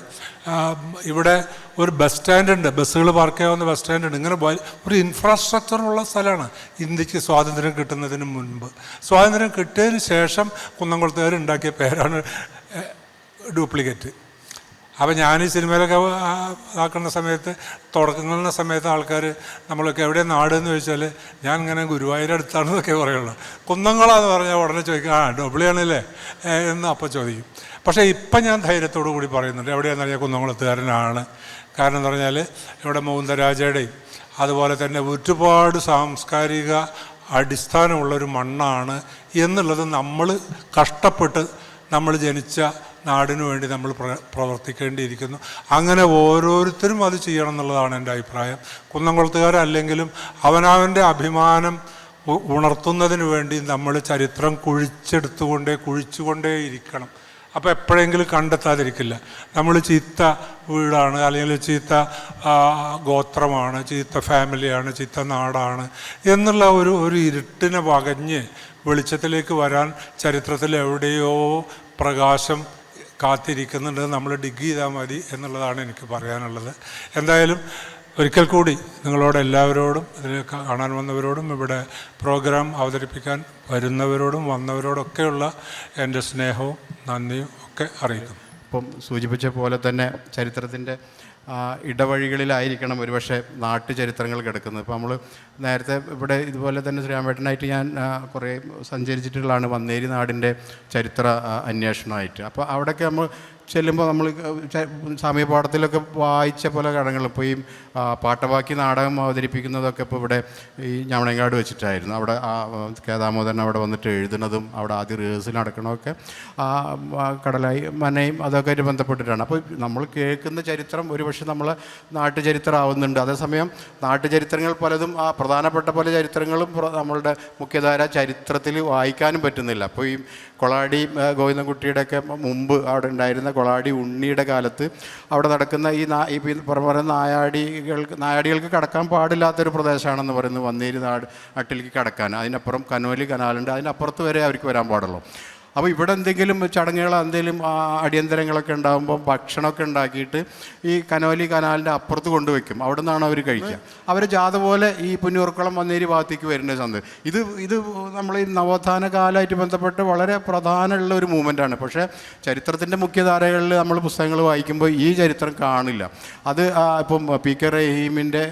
Speaker 7: ഇവിടെ ഒരു ബസ് സ്റ്റാൻഡുണ്ട്, ബസ്സുകൾ പാർക്ക് ചെയ്യാവുന്ന ബസ് സ്റ്റാൻഡുണ്ട്. ഇങ്ങനെ ഒരു ഇൻഫ്രാസ്ട്രക്ചറുള്ള സ്ഥലമാണ് ഇന്ത്യക്ക് സ്വാതന്ത്ര്യം കിട്ടുന്നതിന് മുൻപ്. സ്വാതന്ത്ര്യം കിട്ടിയതിന് ശേഷം കുന്നംകുളത്തുകാർ ഉണ്ടാക്കിയ പേരാണ് ഡ്യൂപ്ലിക്കേറ്റ്. അപ്പോൾ ഞാൻ ഈ സിനിമയിലൊക്കെ ആക്കുന്ന സമയത്ത്, തുടങ്ങുന്ന സമയത്ത് ആൾക്കാർ നമ്മളൊക്കെ എവിടെ നാടെന്ന് ചോദിച്ചാൽ ഞാൻ ഇങ്ങനെ ഗുരുവായൂരടുത്താണെന്നൊക്കെ പറയുള്ളൂ. കുന്നംകുളമെന്ന് പറഞ്ഞാൽ ഉടനെ ചോദിക്കും, ഡൊബ്ലിയാണല്ലേ എന്ന് അപ്പോൾ ചോദിക്കും. പക്ഷേ ഇപ്പം ഞാൻ ധൈര്യത്തോടു കൂടി പറയുന്നുണ്ട് എവിടെയാണെന്ന് പറഞ്ഞാൽ കുന്നംകുളത്തുകാരനാണ്. കാരണം എന്ന് പറഞ്ഞാൽ ഇവിടെ മൗന്തരാജയുടെയും അതുപോലെ തന്നെ ഒരുപാട് സാംസ്കാരിക അടിസ്ഥാനമുള്ളൊരു മണ്ണാണ് എന്നുള്ളത് നമ്മൾ കഷ്ടപ്പെട്ട് നമ്മൾ ജനിച്ച നാടിനു വേണ്ടി നമ്മൾ പ്രവർത്തിക്കേണ്ടിയിരിക്കുന്നു. അങ്ങനെ ഓരോരുത്തരും അത് ചെയ്യണം എന്നുള്ളതാണ് എൻ്റെ അഭിപ്രായം. കുന്നംകുളത്തുകാരല്ലെങ്കിലും അവനവൻ്റെ അഭിമാനം ഉണർത്തുന്നതിന് വേണ്ടി നമ്മൾ ചരിത്രം കുഴിച്ചുകൊണ്ടേ ഇരിക്കണം. അപ്പോൾ എപ്പോഴെങ്കിലും കണ്ടെത്താതിരിക്കില്ല. നമ്മൾ ചീത്ത വീടാണ്, അല്ലെങ്കിൽ ചീത്ത ഗോത്രമാണ്, ചീത്ത ഫാമിലിയാണ്, ചീത്ത നാടാണ് എന്നുള്ള ഒരു ഇരുട്ടിനെ വകഞ്ഞ് വെളിച്ചത്തിലേക്ക് വരാൻ ചരിത്രത്തിൽ എവിടെയോ പ്രകാശം കാത്തിരിക്കുന്നുണ്ട്. നമ്മൾ ഡിഗ് ചെയ്താൽ മതി എന്നുള്ളതാണ് എനിക്ക് പറയാനുള്ളത്. എന്തായാലും ഒരിക്കൽ കൂടി നിങ്ങളോട് എല്ലാവരോടും, ഇതിൽ കാണാൻ വന്നവരോടും ഇവിടെ പ്രോഗ്രാം അവതരിപ്പിക്കാൻ വരുന്നവരോടും വന്നവരോടൊക്കെയുള്ള എൻ്റെ സ്നേഹവും നന്ദിയും ഒക്കെ അറിയിക്കുന്നു.
Speaker 8: ഇപ്പം സൂചിപ്പിച്ച പോലെ തന്നെ ചരിത്രത്തിൻ്റെ ഇടവഴികളിലായിരിക്കണം ഒരുപക്ഷെ നാട്ടുചരിത്രങ്ങൾ കിടക്കുന്നത്. ഇപ്പോൾ നമ്മൾ നേരത്തെ ഇവിടെ ഇതുപോലെ തന്നെ ശ്രീരാമേട്ടനായിട്ട് ഞാൻ കുറേ സഞ്ചരിച്ചിട്ടുള്ളതാണ് വന്നേരി നാടിൻ്റെ ചരിത്ര അന്വേഷണമായിട്ട്. അപ്പോൾ അവിടെയൊക്കെ നമ്മൾ ചെല്ലുമ്പോൾ നമ്മൾ സമയപാഠത്തിലൊക്കെ വായിച്ച പല ഘടകങ്ങളും, ഇപ്പോൾ ഈ പാട്ടബാക്കി നാടകം അവതരിപ്പിക്കുന്നതൊക്കെ ഇപ്പോൾ ഇവിടെ ഈ ഞവണങ്ങാട് വെച്ചിട്ടായിരുന്നു. അവിടെ കേദാമോദരൻ അവിടെ വന്നിട്ട് എഴുതുന്നതും അവിടെ ആദ്യം റിഹേഴ്സൽ നടക്കണമൊക്കെ കടലായി മനയും അതൊക്കെ ആയിട്ട് ബന്ധപ്പെട്ടിട്ടാണ്. അപ്പോൾ നമ്മൾ കേൾക്കുന്ന ചരിത്രം ഒരുപക്ഷെ നമ്മളെ നാട്ടുചരിത്രമാവുന്നുണ്ട്. അതേസമയം നാട്ടുചരിത്രങ്ങൾ പലതും പ്രധാനപ്പെട്ട പല ചരിത്രങ്ങളും നമ്മളുടെ മുഖ്യധാര ചരിത്രത്തിൽ വായിക്കാനും പറ്റുന്നില്ല. അപ്പോൾ ഈ കൊളാടി ഗോവിന്ദൻകുട്ടിയുടെയൊക്കെ മുമ്പ് അവിടെ ഉണ്ടായിരുന്ന കൊളാടി ഉണ്ണിയുടെ കാലത്ത് അവിടെ നടക്കുന്ന ഈ പറയുന്ന നായാടികൾക്ക് കടക്കാൻ പാടില്ലാത്തൊരു പ്രദേശമാണെന്ന് പറയുന്നത് വന്നേരി നാട്ടിലേക്ക് കടക്കാൻ. അതിനപ്പുറം കനോലി കനാലുണ്ട്, അതിനപ്പുറത്ത് വരെ അവർക്ക് വരാൻ പാടുള്ളൂ. അപ്പോൾ ഇവിടെ എന്തെങ്കിലും ചടങ്ങുകൾ എന്തെങ്കിലും അടിയന്തരങ്ങളൊക്കെ ഉണ്ടാകുമ്പോൾ ഭക്ഷണമൊക്കെ ഉണ്ടാക്കിയിട്ട് ഈ കനോലി കനാലിൻ്റെ അപ്പുറത്ത് കൊണ്ടുവയ്ക്കും. അവിടെ നിന്നാണ് അവർ കഴിക്കുക. അവർ ജാഥ പോലെ ഈ പുന്നൂർക്കുളം വന്നേരി ഭാഗത്തേക്ക് വരുന്ന സന്ദർഭം ഇത് നമ്മൾ ഈ നവോത്ഥാന കാലമായിട്ട് ബന്ധപ്പെട്ട് വളരെ പ്രധാനമുള്ള ഒരു മൂവ്മെൻറ്റാണ്. പക്ഷേ ചരിത്രത്തിൻ്റെ മുഖ്യധാരകളിൽ നമ്മൾ പുസ്തകങ്ങൾ വായിക്കുമ്പോൾ ഈ ചരിത്രം കാണില്ല. അത് ഇപ്പം പി കെ റഹീമിൻ്റെ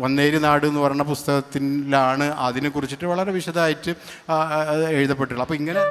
Speaker 8: വന്നേരി നാട് എന്ന് പറയുന്ന പുസ്തകത്തിലാണ് അതിനെക്കുറിച്ചിട്ട് വളരെ വിശദമായിട്ട് എഴുതപ്പെട്ടിട്ടുള്ളത്. അപ്പോൾ ഇങ്ങനെ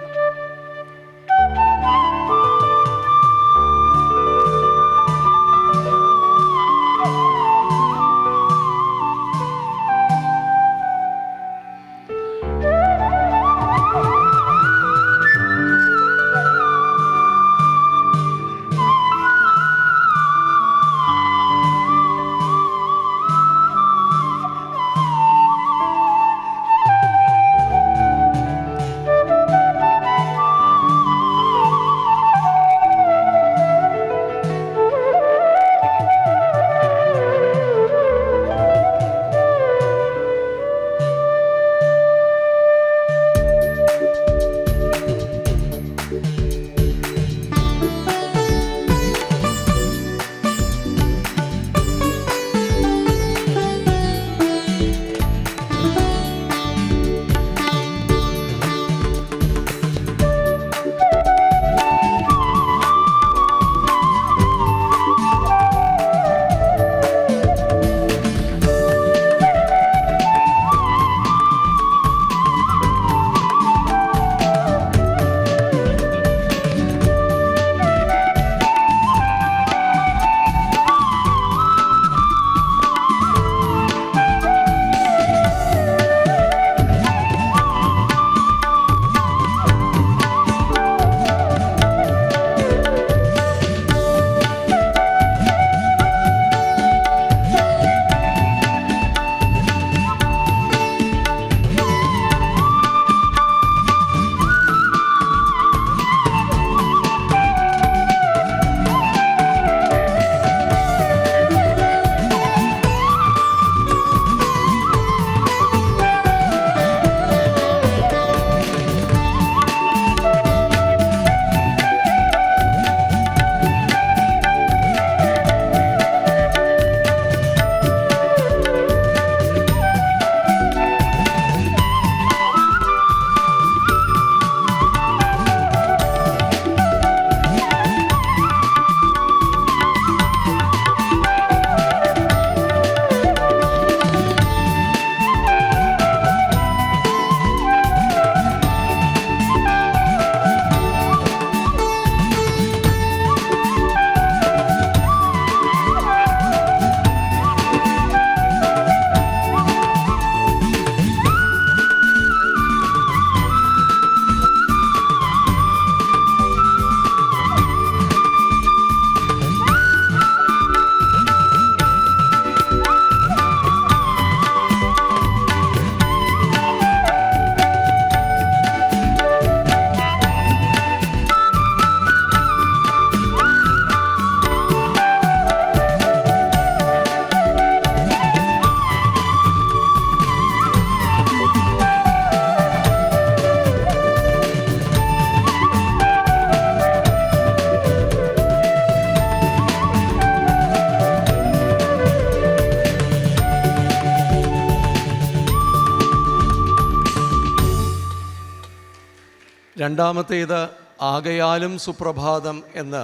Speaker 6: രണ്ടാമത്തേത് ആകയാലും സുപ്രഭാതം എന്ന്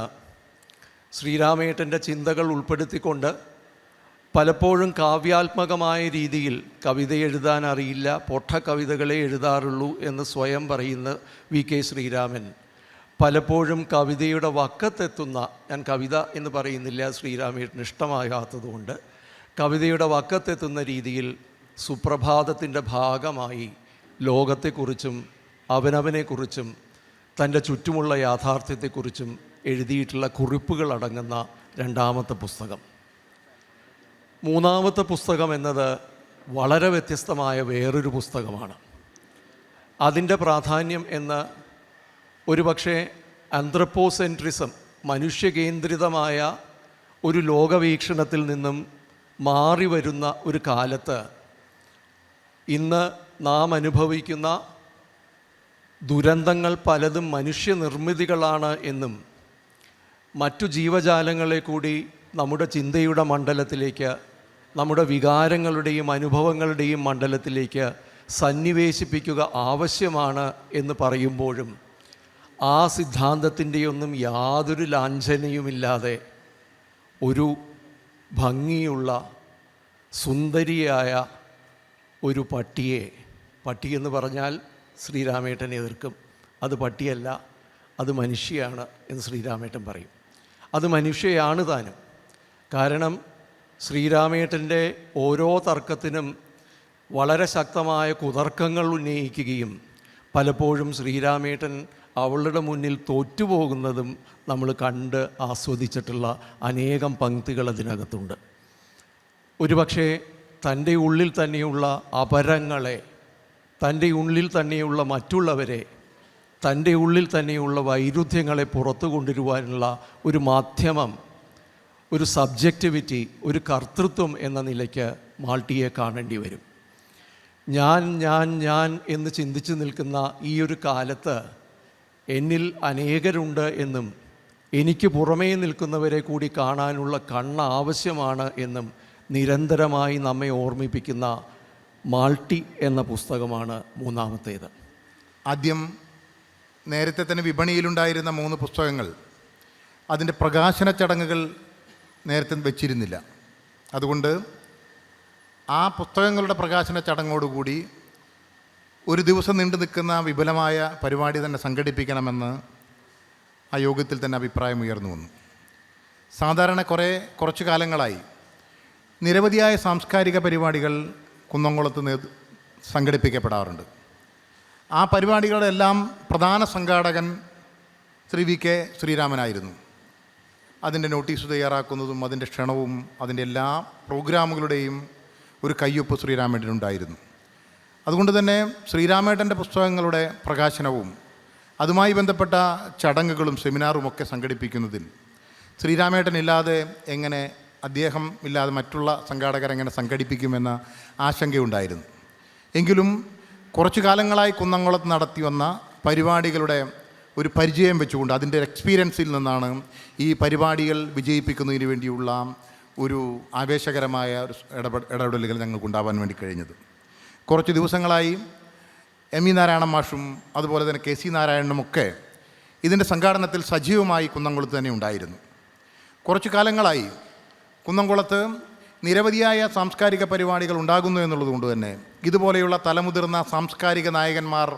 Speaker 6: ശ്രീരാമേട്ടൻ്റെ ചിന്തകൾ ഉൾപ്പെടുത്തിക്കൊണ്ട് പലപ്പോഴും കാവ്യാത്മകമായ രീതിയിൽ കവിത എഴുതാൻ അറിയില്ല, പൊട്ട കവിതകളെ എഴുതാറുള്ളൂ എന്ന് സ്വയം പറയുന്ന VK ശ്രീരാമൻ പലപ്പോഴും കവിതയുടെ വക്കത്തെത്തുന്ന, ഞാൻ കവിത എന്ന് പറയുന്നില്ല ശ്രീരാമേട്ടന് ഇഷ്ടമാകാത്തതുകൊണ്ട്, കവിതയുടെ വക്കത്തെത്തുന്ന രീതിയിൽ സുപ്രഭാതത്തിൻ്റെ ഭാഗമായി ലോകത്തെക്കുറിച്ചും അവനവനെക്കുറിച്ചും തൻ്റെ ചുറ്റുമുള്ള യാഥാർത്ഥ്യത്തെക്കുറിച്ചും എഴുതിയിട്ടുള്ള കുറിപ്പുകൾ അടങ്ങുന്ന രണ്ടാമത്തെ പുസ്തകം. മൂന്നാമത്തെ പുസ്തകം എന്നത് വളരെ വ്യത്യസ്തമായ വേറൊരു പുസ്തകമാണ്. അതിൻ്റെ പ്രാധാന്യം എന്ന് ഒരുപക്ഷെ ആന്ത്രപ്പോസെൻട്രിസം, മനുഷ്യകേന്ദ്രിതമായ ഒരു ലോകവീക്ഷണത്തിൽ നിന്നും മാറി വരുന്ന ഒരു കാലത്ത് ഇന്ന് നാം അനുഭവിക്കുന്ന ദുരന്തങ്ങൾ പലതും മനുഷ്യനിർമ്മിതികളാണ് എന്നും മറ്റു ജീവജാലങ്ങളെ കൂടി നമ്മുടെ ചിന്തയുടെ മണ്ഡലത്തിലേക്ക്, നമ്മുടെ വികാരങ്ങളുടെയും അനുഭവങ്ങളുടെയും മണ്ഡലത്തിലേക്ക് സന്നിവേശിപ്പിക്കുക ആവശ്യമാണ് എന്ന് പറയുമ്പോഴും ആ സിദ്ധാന്തത്തിൻ്റെയൊന്നും യാതൊരു ലാഞ്ചനയുമില്ലാതെ ഒരു ഭംഗിയുള്ള സുന്ദരിയായ ഒരു പട്ടിയെന്ന് പറഞ്ഞാൽ ശ്രീരാമേട്ടൻ എതിർക്കും. അത് പട്ടിയല്ല, അത് മനുഷ്യയാണ് എന്ന് ശ്രീരാമേട്ടൻ പറയും. അത് മനുഷ്യയാണ് താനും. കാരണം ശ്രീരാമേട്ടൻ്റെ ഓരോ തർക്കത്തിനും വളരെ ശക്തമായ കുതർക്കങ്ങൾ ഉന്നയിക്കുകയും പലപ്പോഴും ശ്രീരാമേട്ടൻ അവളുടെ മുന്നിൽ തോറ്റുപോകുന്നതും നമ്മൾ കണ്ട് ആസ്വദിച്ചിട്ടുള്ള അനേകം പംക്തികൾ അതിനകത്തുണ്ട്. ഒരുപക്ഷെ തൻ്റെ ഉള്ളിൽ തന്നെയുള്ള അപരങ്ങളെ, തൻ്റെ ഉള്ളിൽ തന്നെയുള്ള മറ്റുള്ളവരെ, തൻ്റെ ഉള്ളിൽ തന്നെയുള്ള വൈരുദ്ധ്യങ്ങളെ പുറത്തു കൊണ്ടുവരുവാനുള്ള ഒരു മാധ്യമം, ഒരു സബ്ജക്റ്റിവിറ്റി, ഒരു കർത്തൃത്വം എന്ന നിലയ്ക്ക് മാൾട്ടിയെ കാണേണ്ടി വരും. ഞാൻ എന്ന് ചിന്തിച്ചു നിൽക്കുന്ന ഈ ഒരു കാലത്ത് എന്നിൽ അനേകരുണ്ട് എന്നും എനിക്ക് പുറമേ നിൽക്കുന്നവരെ കൂടി കാണാനുള്ള കണ്ണ് ആവശ്യമാണ് എന്നും നിരന്തരമായി നമ്മെ ഓർമ്മിപ്പിക്കുന്ന മാൾട്ടി എന്ന പുസ്തകമാണ് മൂന്നാമത്തേത്.
Speaker 9: ആദ്യം നേരത്തെ തന്നെ വിപണിയിലുണ്ടായിരുന്ന 3 പുസ്തകങ്ങൾ അതിൻ്റെ പ്രകാശന ചടങ്ങുകൾ നേരത്തെ വെച്ചിരുന്നില്ല. അതുകൊണ്ട് ആ പുസ്തകങ്ങളുടെ പ്രകാശന ചടങ്ങോടുകൂടി ഒരു ദിവസം നീണ്ടു നിൽക്കുന്ന വിപുലമായ പരിപാടി തന്നെ സംഘടിപ്പിക്കണമെന്ന് ആ യോഗത്തിൽ തന്നെ അഭിപ്രായം ഉയർന്നു വന്നു. സാധാരണ കുറച്ചു കാലങ്ങളായി നിരവധിയായ സാംസ്കാരിക പരിപാടികൾ കുന്നംകുളത്ത് സംഘടിപ്പിക്കപ്പെടാറുണ്ട്. ആ പരിപാടികളുടെല്ലാം പ്രധാന സംഘാടകൻ ശ്രീ VK ശ്രീരാമനായിരുന്നു. അതിൻ്റെ നോട്ടീസ് തയ്യാറാക്കുന്നതും അതിൻ്റെ ക്ഷണവും അതിൻ്റെ എല്ലാ പ്രോഗ്രാമുകളുടെയും ഒരു കയ്യൊപ്പ് ശ്രീരാമേട്ടനുണ്ടായിരുന്നു. അതുകൊണ്ട് തന്നെ ശ്രീരാമേട്ടൻ്റെ പുസ്തകങ്ങളുടെ പ്രകാശനവും അതുമായി ബന്ധപ്പെട്ട ചടങ്ങുകളും സെമിനാറുമൊക്കെ സംഘടിപ്പിക്കുന്നതിൽ ശ്രീരാമേട്ടനില്ലാതെ എങ്ങനെ, അദ്ദേഹം ഇല്ലാതെ മറ്റുള്ള സംഘാടകരെങ്ങനെ സംഘടിപ്പിക്കുമെന്ന ആശങ്കയുണ്ടായിരുന്നു. എങ്കിലും കുറച്ചു കാലങ്ങളായി കുന്നംകുളത്ത് നടത്തി വന്ന പരിപാടികളുടെ ഒരു പരിചയം വെച്ചുകൊണ്ട് അതിൻ്റെ എക്സ്പീരിയൻസിൽ നിന്നാണ് ഈ പരിപാടികൾ വിജയിപ്പിക്കുന്നതിന് വേണ്ടിയുള്ള ഒരു ആവേശകരമായ ഒരു ഇടപെടലുകൾ ഞങ്ങൾക്കുണ്ടാവാൻ വേണ്ടി കഴിഞ്ഞത്. കുറച്ച് ദിവസങ്ങളായി ME നാരായണൻ മാഷും അതുപോലെ തന്നെ KC നാരായണനുമൊക്കെ ഇതിൻ്റെ സംഘാടനത്തിൽ സജീവമായി കുന്നംകുളത്ത് തന്നെ ഉണ്ടായിരുന്നു. കുറച്ചു കാലങ്ങളായി കുന്നംകുളത്ത് നിരവധിയായ സാംസ്കാരിക പരിപാടികൾ ഉണ്ടാകുന്നു എന്നുള്ളതുകൊണ്ട് തന്നെ ഇതുപോലെയുള്ള തലമുതിർന്ന സാംസ്കാരിക നായകന്മാർ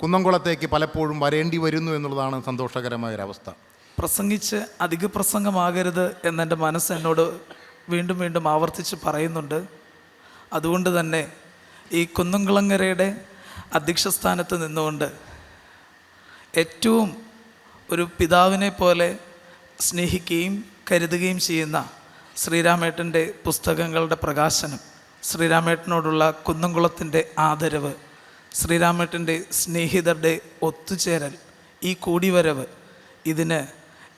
Speaker 9: കുന്നംകുളത്തേക്ക് പലപ്പോഴും വരേണ്ടി വരുന്നു എന്നുള്ളതാണ് സന്തോഷകരമായൊരവസ്ഥ.
Speaker 10: പ്രസംഗിച്ച് അധിക പ്രസംഗമാകരുത് എന്നെൻ്റെ മനസ്സ് എന്നോട് വീണ്ടും വീണ്ടും ആവർത്തിച്ച് പറയുന്നുണ്ട്. അതുകൊണ്ട് തന്നെ ഈ കുന്നംകുളങ്ങരയുടെ അധ്യക്ഷസ്ഥാനത്ത് നിന്നുകൊണ്ട് ഏറ്റവും ഒരു പിതാവിനെ പോലെ സ്നേഹിക്കുകയും കരുതുകയും ചെയ്യുന്ന ശ്രീരാമേട്ടൻ്റെ പുസ്തകങ്ങളുടെ പ്രകാശനം, ശ്രീരാമേട്ടനോടുള്ള കുന്നംകുളത്തിൻ്റെ ആദരവ്, ശ്രീരാമേട്ടൻ്റെ സ്നേഹിതരുടെ ഒത്തുചേരൽ, ഈ കൂടിവരവ്, ഇതിന്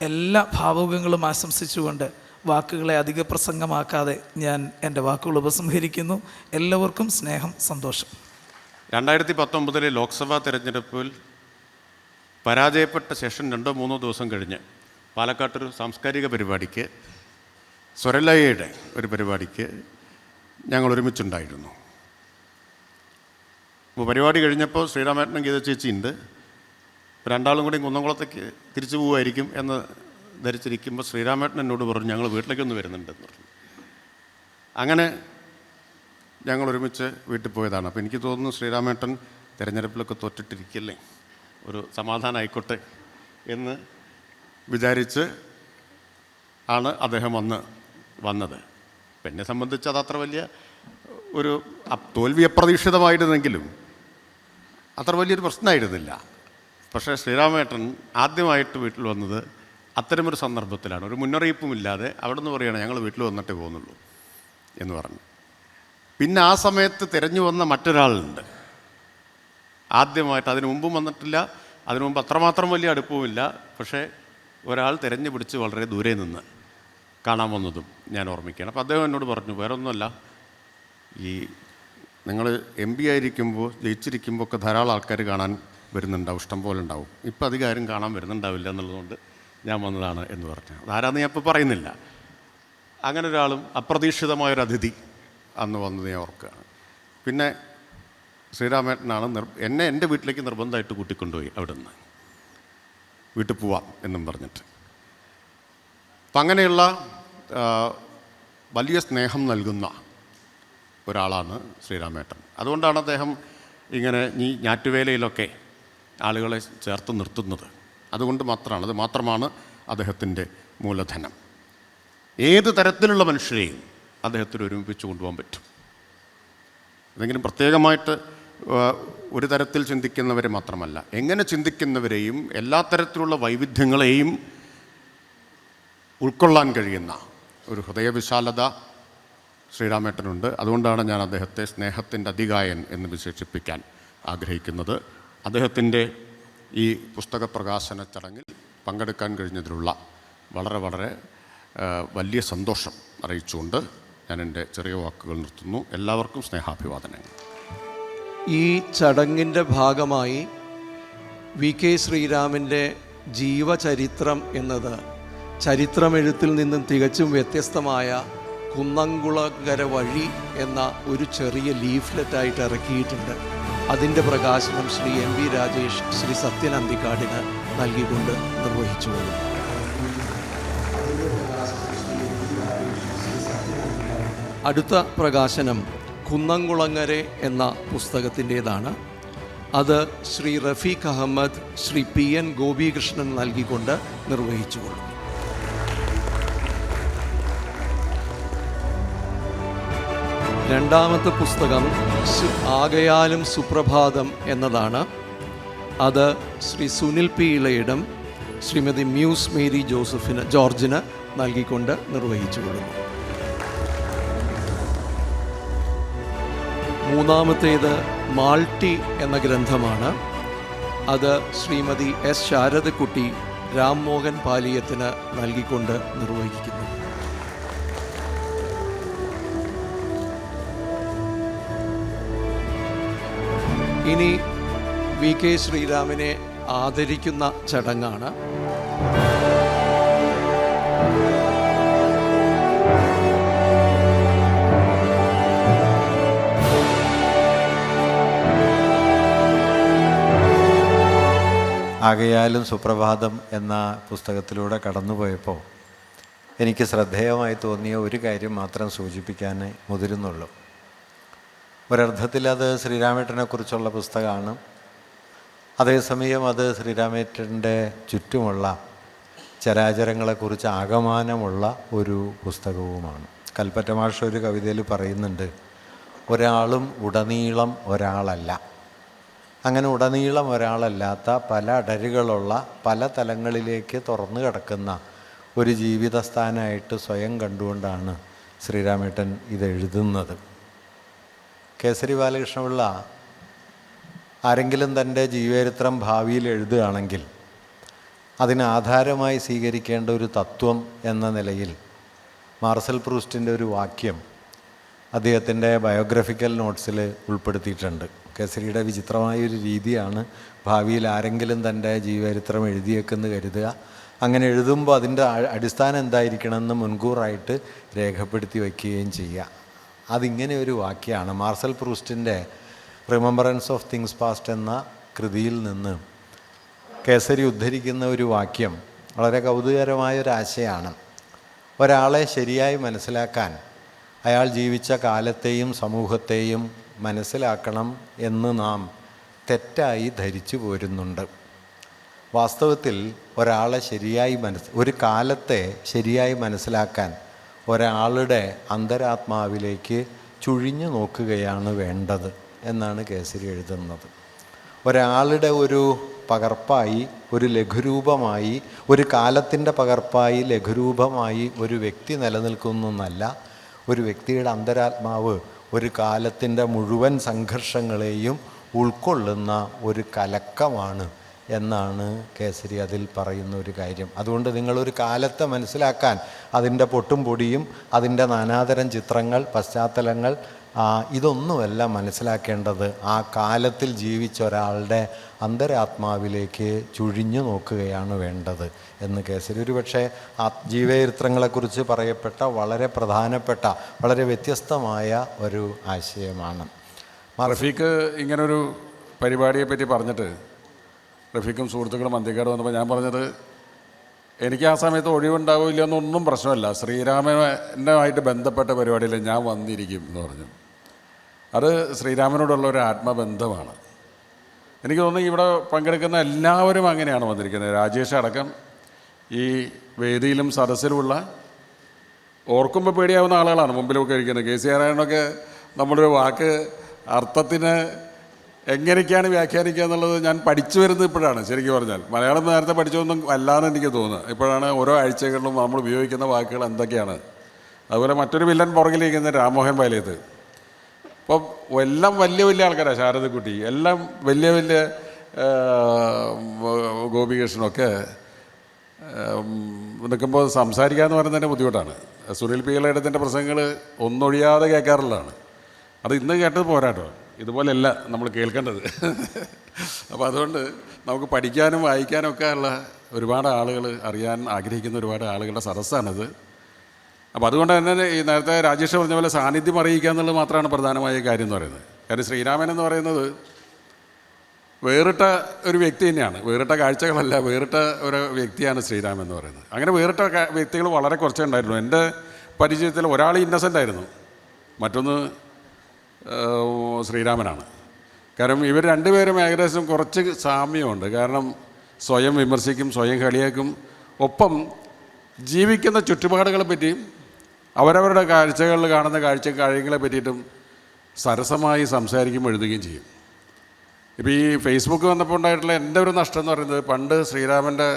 Speaker 10: എല്ലാ ഭാവുകങ്ങളും ആശംസിച്ചുകൊണ്ട് വാക്കുകളെ അധിക പ്രസംഗമാക്കാതെ ഞാൻ എൻ്റെ വാക്കുകൾ ഉപസംഹരിക്കുന്നു. എല്ലാവർക്കും സ്നേഹം, സന്തോഷം.
Speaker 11: 2019 ലോക്സഭാ തെരഞ്ഞെടുപ്പിൽ പരാജയപ്പെട്ട ശേഷം 2-3 ദിവസം കഴിഞ്ഞ് പാലക്കാട്ടൊരു സാംസ്കാരിക പരിപാടിക്ക്, സ്വരലയയുടെ ഒരു പരിപാടിക്ക് ഞങ്ങൾ ഒരുമിച്ചുണ്ടായിരുന്നു. അപ്പോൾ പരിപാടി കഴിഞ്ഞപ്പോൾ ശ്രീരാമേട്ടനും ഗീത ചേച്ചിയുണ്ട്. രണ്ടാളും കൂടി കുന്നംകുളത്തേക്ക് തിരിച്ചു പോകുമായിരിക്കും എന്ന് ധരിച്ചിരിക്കുമ്പോൾ ശ്രീരാമേട്ടൻ എന്നോട് പറഞ്ഞു ഞങ്ങൾ വീട്ടിലേക്കൊന്ന് വരുന്നുണ്ടെന്ന് പറഞ്ഞു. അങ്ങനെ ഞങ്ങൾ ഒരുമിച്ച് വീട്ടിൽ പോയതാണ്. അപ്പോൾ എനിക്ക് തോന്നുന്നു ശ്രീരാമേട്ടൻ തിരഞ്ഞെടുപ്പിലൊക്കെ തോറ്റിട്ടിരിക്കല്ലേ, ഒരു സമാധാനം ആയിക്കോട്ടെ എന്ന് വിചാരിച്ച് ആണ് അദ്ദേഹം വന്നത്. എന്നെ സംബന്ധിച്ച് അതത്ര വലിയ ഒരു തോൽവി അപ്രതീക്ഷിതമായിരുന്നെങ്കിലും അത്ര വലിയൊരു പ്രശ്നമായിരുന്നില്ല. പക്ഷേ ശ്രീരാമേട്ടൻ ആദ്യമായിട്ട് വീട്ടിൽ വന്നത് അത്തരമൊരു സന്ദർഭത്തിലാണ്. ഒരു മുന്നറിയിപ്പുമില്ലാതെ അവിടെ നിന്ന് പറയുകയാണ് ഞങ്ങൾ വീട്ടിൽ വന്നിട്ടേ പോകുന്നുള്ളൂ എന്ന് പറഞ്ഞു. പിന്നെ ആ സമയത്ത് തിരഞ്ഞു വന്ന മറ്റൊരാളുണ്ട്, ആദ്യമായിട്ട്. അതിനു മുമ്പും വന്നിട്ടില്ല, അതിനു മുമ്പ് അത്രമാത്രം വലിയ അടുപ്പവുമില്ല. പക്ഷേ ഒരാൾ തിരഞ്ഞു പിടിച്ച് വളരെ ദൂരെ നിന്ന് കാണാൻ വന്നതും ഞാൻ ഓർമ്മിക്കുകയാണ്. അപ്പോൾ അദ്ദേഹം എന്നോട് പറഞ്ഞു, വേറെ ഒന്നുമല്ല, ഈ നിങ്ങൾ MP ആയിരിക്കുമ്പോൾ ജയിച്ചിരിക്കുമ്പോൾ ഒക്കെ ധാരാളം ആൾക്കാർ കാണാൻ വരുന്നുണ്ടാവും, ഇഷ്ടം പോലെ ഉണ്ടാവും. ഇപ്പം അധികം ആരും കാണാൻ വരുന്നുണ്ടാവില്ല എന്നുള്ളതുകൊണ്ട് ഞാൻ വന്നതാണ് എന്ന് പറഞ്ഞു. അതാരാന്ന് ഞാൻ ഇപ്പോൾ പറയുന്നില്ല. അങ്ങനെ ഒരാളും അപ്രതീക്ഷിതമായൊരു അതിഥി അന്ന് വന്നത് ഞാൻ ഓർക്കുകയാണ്. പിന്നെ ശ്രീരാമേട്ടനാണ് എന്നെ എൻ്റെ വീട്ടിലേക്ക് നിർബന്ധമായിട്ട് കൂട്ടിക്കൊണ്ടുപോയി. അവിടെ നിന്ന് വീട്ടിൽ പോവാം എന്നും പറഞ്ഞിട്ട്. അപ്പം അങ്ങനെയുള്ള വലിയ സ്നേഹം നൽകുന്ന ഒരാളാണ് ശ്രീരാമേട്ടൻ. അതുകൊണ്ടാണ് അദ്ദേഹം ഇങ്ങനെ ഈ ഞാറ്റുവേലയിലൊക്കെ ആളുകളെ ചേർത്ത് നിർത്തുന്നത്. അതുകൊണ്ട് മാത്രമാണ്, അത് മാത്രമാണ് അദ്ദേഹത്തിൻ്റെ മൂലധനം. ഏത് തരത്തിലുള്ള മനുഷ്യരെയും അദ്ദേഹത്തിന് ഒരുമിപ്പിച്ച് കൊണ്ടുപോകാൻ പറ്റും. എന്തെങ്കിലും പ്രത്യേകമായിട്ട് ഒരു തരത്തിൽ ചിന്തിക്കുന്നവരെ മാത്രമല്ല, എങ്ങനെ ചിന്തിക്കുന്നവരെയും എല്ലാ തരത്തിലുള്ള വൈവിധ്യങ്ങളെയും ഉൾക്കൊള്ളാൻ കഴിയുന്ന ഒരു ഹൃദയവിശാലത ശ്രീരാമേട്ടനുണ്ട്. അതുകൊണ്ടാണ് ഞാൻ അദ്ദേഹത്തെ സ്നേഹത്തിൻ്റെ അതികായൻ എന്ന് വിശേഷിപ്പിക്കാൻ ആഗ്രഹിക്കുന്നത്. അദ്ദേഹത്തിൻ്റെ ഈ പുസ്തക പ്രകാശന ചടങ്ങിൽ പങ്കെടുക്കാൻ കഴിഞ്ഞതിലുള്ള വളരെ വലിയ സന്തോഷം അറിയിച്ചുകൊണ്ട് ഞാൻ എൻ്റെ ചെറിയ വാക്കുകൾ നിർത്തുന്നു. എല്ലാവർക്കും സ്നേഹാഭിവാദനങ്ങൾ.
Speaker 12: ഈ ചടങ്ങിൻ്റെ ഭാഗമായി VK ശ്രീരാമിൻ്റെ ജീവചരിത്രം എന്നത് ചരിത്രമെഴുത്തിൽ നിന്നും തികച്ചും വ്യത്യസ്തമായ കുന്നംകുളങ്ങര വഴി എന്ന ഒരു ചെറിയ ലീഫ്ലെറ്റായിട്ട് ഇറക്കിയിട്ടുണ്ട്. അതിൻ്റെ പ്രകാശനം ശ്രീ MP രാജേഷ് ശ്രീ സത്യൻ അന്തിക്കാടിന് നൽകിക്കൊണ്ട് നിർവഹിച്ചു. അടുത്ത പ്രകാശനം കുന്നംകുളങ്ങര എന്ന പുസ്തകത്തിൻ്റേതാണ്. അത് ശ്രീ റഫീഖ് അഹമ്മദ് ശ്രീ PN ഗോപികൃഷ്ണൻ നൽകിക്കൊണ്ട് നിർവഹിച്ചുകൊള്ളും. രണ്ടാമത്തെ പുസ്തകം ആകയാലും സുപ്രഭാതം എന്നതാണ്. അത് Shri Sunil P Elayidam Shrimati Muse Mary ജോർജിന് നൽകിക്കൊണ്ട് നിർവഹിച്ചു കൊടുക്കും. മൂന്നാമത്തേത് മാൾട്ടി എന്ന ഗ്രന്ഥമാണ്. അത് ശ്രീമതി S ശാരദക്കുട്ടി രാംമോഹൻ പാലിയത്തിന് നൽകിക്കൊണ്ട് നിർവഹിക്കുന്നു. ഇനി VK ശ്രീരാമിനെ ആദരിക്കുന്ന ചടങ്ങാണ്.
Speaker 13: ആകയാലും സുപ്രഭാതം എന്ന പുസ്തകത്തിലൂടെ കടന്നുപോയപ്പോൾ എനിക്ക് ശ്രദ്ധേയമായി തോന്നിയ ഒരു കാര്യം മാത്രം സൂചിപ്പിക്കാനേ മുതിരുന്നുള്ളൂ. ഒരർത്ഥത്തിൽ അത് ശ്രീരാമേട്ടനെക്കുറിച്ചുള്ള പുസ്തകമാണ്. അതേസമയം അത് ശ്രീരാമേട്ടൻ്റെ ചുറ്റുമുള്ള ചരാചരങ്ങളെക്കുറിച്ച് ആകമാനമുള്ള ഒരു പുസ്തകവുമാണ്. കൽപ്പറ്റ മാഷ് ഒരു കവിതയിൽ പറയുന്നുണ്ട്, ഒരാളും ഉടനീളം ഒരാളല്ല. അങ്ങനെ ഉടനീളം ഒരാളല്ലാത്ത പല അടരുകളുള്ള പല തലങ്ങളിലേക്ക് തുറന്നു കിടക്കുന്ന ഒരു ജീവിതസ്ഥാനമായിട്ട് സ്വയം കണ്ടുകൊണ്ടാണ് ശ്രീരാമേട്ടൻ ഇത് എഴുതുന്നത്. കേസരി ബാലകൃഷ്ണപിള്ള ആരെങ്കിലും തൻ്റെ ജീവചരിത്രം ഭാവിയിൽ എഴുതുകയാണെങ്കിൽ അതിന് ആധാരമായി സ്വീകരിക്കേണ്ട ഒരു തത്വം എന്ന നിലയിൽ മാർസൽ പ്രൂസ്റ്റിൻ്റെ ഒരു വാക്യം അദ്ദേഹത്തിൻ്റെ ബയോഗ്രഫിക്കൽ നോട്ട്സിൽ ഉൾപ്പെടുത്തിയിട്ടുണ്ട്. കേസരിയുടെ വിചിത്രമായൊരു രീതിയാണ് ഭാവിയിൽ ആരെങ്കിലും തൻ്റെ ജീവചരിത്രം എഴുതിയേക്കെന്ന് കരുതുക. അങ്ങനെ എഴുതുമ്പോൾ അതിൻ്റെ അടിസ്ഥാനം എന്തായിരിക്കണമെന്ന് മുൻകൂറായിട്ട് രേഖപ്പെടുത്തി വയ്ക്കുകയും ചെയ്യുക. അതിങ്ങനെ ഒരു വാക്യമാണ്. മാർസൽ പ്രൂസ്റ്റിൻ്റെ റിമംബറൻസ് ഓഫ് തിങ്സ് പാസ്റ്റ് എന്ന കൃതിയിൽ നിന്ന് കേസരി ഉദ്ധരിക്കുന്ന ഒരു വാക്യം വളരെ കൗതുകകരമായൊരാശയമാണ്. ഒരാളെ ശരിയായി മനസ്സിലാക്കാൻ അയാൾ ജീവിച്ച കാലത്തെയും സമൂഹത്തെയും മനസ്സിലാക്കണം എന്ന് നാം തെറ്റായി ധരിച്ചു പോരുന്നുണ്ട്. വാസ്തവത്തിൽ ഒരാളെ ശരിയായി ഒരു കാലത്തെ ശരിയായി മനസ്സിലാക്കാൻ ഒരാളുടെ അന്തരാത്മാവിലേക്ക് ചുഴിഞ്ഞു നോക്കുകയാണ് വേണ്ടത് എന്നാണ് കേസരി എഴുതുന്നത്. ഒരാളുടെ ഒരു പകർപ്പായി, ഒരു ലഘുരൂപമായി, ഒരു കാലത്തിൻ്റെ പകർപ്പായി, ലഘുരൂപമായി ഒരു വ്യക്തി നിലനിൽക്കുന്നല്ല. ഒരു വ്യക്തിയുടെ അന്തരാത്മാവ് ഒരു കാലത്തിൻ്റെ മുഴുവൻ സംഘർഷങ്ങളെയും ഉൾക്കൊള്ളുന്ന ഒരു കലക്കമാണ് എന്നാണ് കേസരി അതിൽ പറയുന്ന ഒരു കാര്യം. അതുകൊണ്ട് നിങ്ങളൊരു കാലത്തെ മനസ്സിലാക്കാൻ അതിൻ്റെ പൊട്ടും പൊടിയും, അതിൻ്റെ നാനാതരം ചിത്രങ്ങൾ, പശ്ചാത്തലങ്ങൾ, ഇതൊന്നുമല്ല മനസ്സിലാക്കേണ്ടത്. ആ കാലത്തിൽ ജീവിച്ച ഒരാളുടെ അന്തരാത്മാവിലേക്ക് ചുഴിഞ്ഞു നോക്കുകയാണ് വേണ്ടത് എന്ന് കേസരി ഒരുപക്ഷെ ജീവചരിത്രങ്ങളെക്കുറിച്ച് പറയപ്പെട്ട വളരെ പ്രധാനപ്പെട്ട, വളരെ വ്യത്യസ്തമായ ഒരു ആശയമാണ്.
Speaker 14: റഫീഖ് ഇങ്ങനൊരു പരിപാടിയെപ്പറ്റി പറഞ്ഞിട്ട് റഫീഖും സുഹൃത്തുക്കളും അന്ത്യക്കാട് വന്നപ്പോൾ ഞാൻ പറഞ്ഞത്, എനിക്ക് ആ സമയത്ത് ഒഴിവുണ്ടാവില്ല എന്നൊന്നും പ്രശ്നമല്ല, ശ്രീരാമനുമായിട്ട് ബന്ധപ്പെട്ട പരിപാടിയിൽ ഞാൻ വന്നിരിക്കും എന്ന് പറഞ്ഞു. അത് ശ്രീരാമനോടുള്ള ഒരു ആത്മബന്ധമാണ്. എനിക്ക് തോന്നുന്നു ഇവിടെ പങ്കെടുക്കുന്ന എല്ലാവരും അങ്ങനെയാണ് വന്നിരിക്കുന്നത്. രാജേഷ് അടക്കം ഈ വേദിയിലും സദസ്സിലുമുള്ള ഓർക്കുമ്പോൾ പേടിയാവുന്ന ആളുകളാണ് മുമ്പിലൊക്കെ ഇരിക്കുന്നത്. കെ സി നാരായണനൊക്കെ നമ്മളൊരു വാക്ക് അർത്ഥത്തിന് എങ്ങനെയൊക്കെയാണ് വ്യാഖ്യാനിക്കുക എന്നുള്ളത് ഞാൻ പഠിച്ചു വരുന്നത് ഇപ്പോഴാണ്. ശരിക്കും പറഞ്ഞാൽ മലയാളം നേരത്തെ പഠിച്ചതൊന്നും അല്ലാന്ന് എനിക്ക് തോന്നുന്നത്. ഇപ്പോഴാണ് ഓരോ ആഴ്ചകളിലും നമ്മൾ ഉപയോഗിക്കുന്ന വാക്കുകൾ എന്തൊക്കെയാണ്. അതുപോലെ മറ്റൊരു വില്ലൻ പുറകിലിരിക്കുന്ന രാമമോഹൻ പാലിയത്ത്. അപ്പം എല്ലാം വലിയ വലിയ ആൾക്കാരാണ്. ശാരദക്കുട്ടി എല്ലാം വലിയ വലിയ ഗോപികൃഷ്ണനൊക്കെ നിൽക്കുമ്പോൾ സംസാരിക്കുക എന്ന് പറയുന്നത് തന്നെ ബുദ്ധിമുട്ടാണ്. സുനിൽ പി ഇളയിടത്തിൻ്റെ പ്രസംഗങ്ങൾ ഒന്നൊഴിയാതെ കേൾക്കാറുള്ളതാണ്. അത് ഇന്ന് കേട്ടത് പോരാട്ടോ, ഇതുപോലെയല്ല നമ്മൾ കേൾക്കേണ്ടത്. അപ്പോൾ അതുകൊണ്ട് നമുക്ക് പഠിക്കാനും വായിക്കാനും ഒക്കെ ഉള്ള ഒരുപാട് ആളുകൾ, അറിയാൻ ആഗ്രഹിക്കുന്ന ഒരുപാട് ആളുകളുടെ സദസ്സാണിത്. അപ്പോൾ അതുകൊണ്ട് തന്നെ ഈ നേരത്തെ രാജേഷ് പറഞ്ഞ പോലെ സാന്നിധ്യം അറിയിക്കുക എന്നുള്ളത് മാത്രമാണ് പ്രധാനമായ കാര്യം എന്ന് പറയുന്നത്. കാര്യം ശ്രീരാമൻ എന്ന് പറയുന്നത് വേറിട്ട ഒരു വ്യക്തി തന്നെയാണ്. വേറിട്ട കാഴ്ചകളല്ല, വേറിട്ട ഒരു വ്യക്തിയാണ് ശ്രീരാമൻ എന്ന് പറയുന്നത്. അങ്ങനെ വേറിട്ട വ്യക്തികൾ വളരെ കുറച്ചേ ഉണ്ടായിരുന്നു. എൻ്റെ പരിചയത്തിൽ ഒരാൾ ഇന്നസെൻ്റ് ആയിരുന്നു, മറ്റൊന്ന് ശ്രീരാമനാണ്. കാരണം ഇവർ രണ്ടുപേരും ഏകദേശം കുറച്ച് സാമ്യമുണ്ട്. കാരണം സ്വയം വിമർശിക്കും, സ്വയം കളിയാക്കും, ഒപ്പം ജീവിക്കുന്ന ചുറ്റുപാടുകളെ പറ്റിയും അവരവരുടെ കാഴ്ചകളിൽ കാണുന്ന കാര്യങ്ങളെ പറ്റിയിട്ടും സരസമായി സംസാരിക്കും, എഴുതുകയും ചെയ്യും. ഇപ്പോൾ ഈ ഫേസ്ബുക്ക് വന്നപ്പോൾ ഉണ്ടായിട്ടുള്ള എൻ്റെ ഒരു നഷ്ടം എന്ന് പറയുന്നത്, പണ്ട് ശ്രീരാമൻ്റെ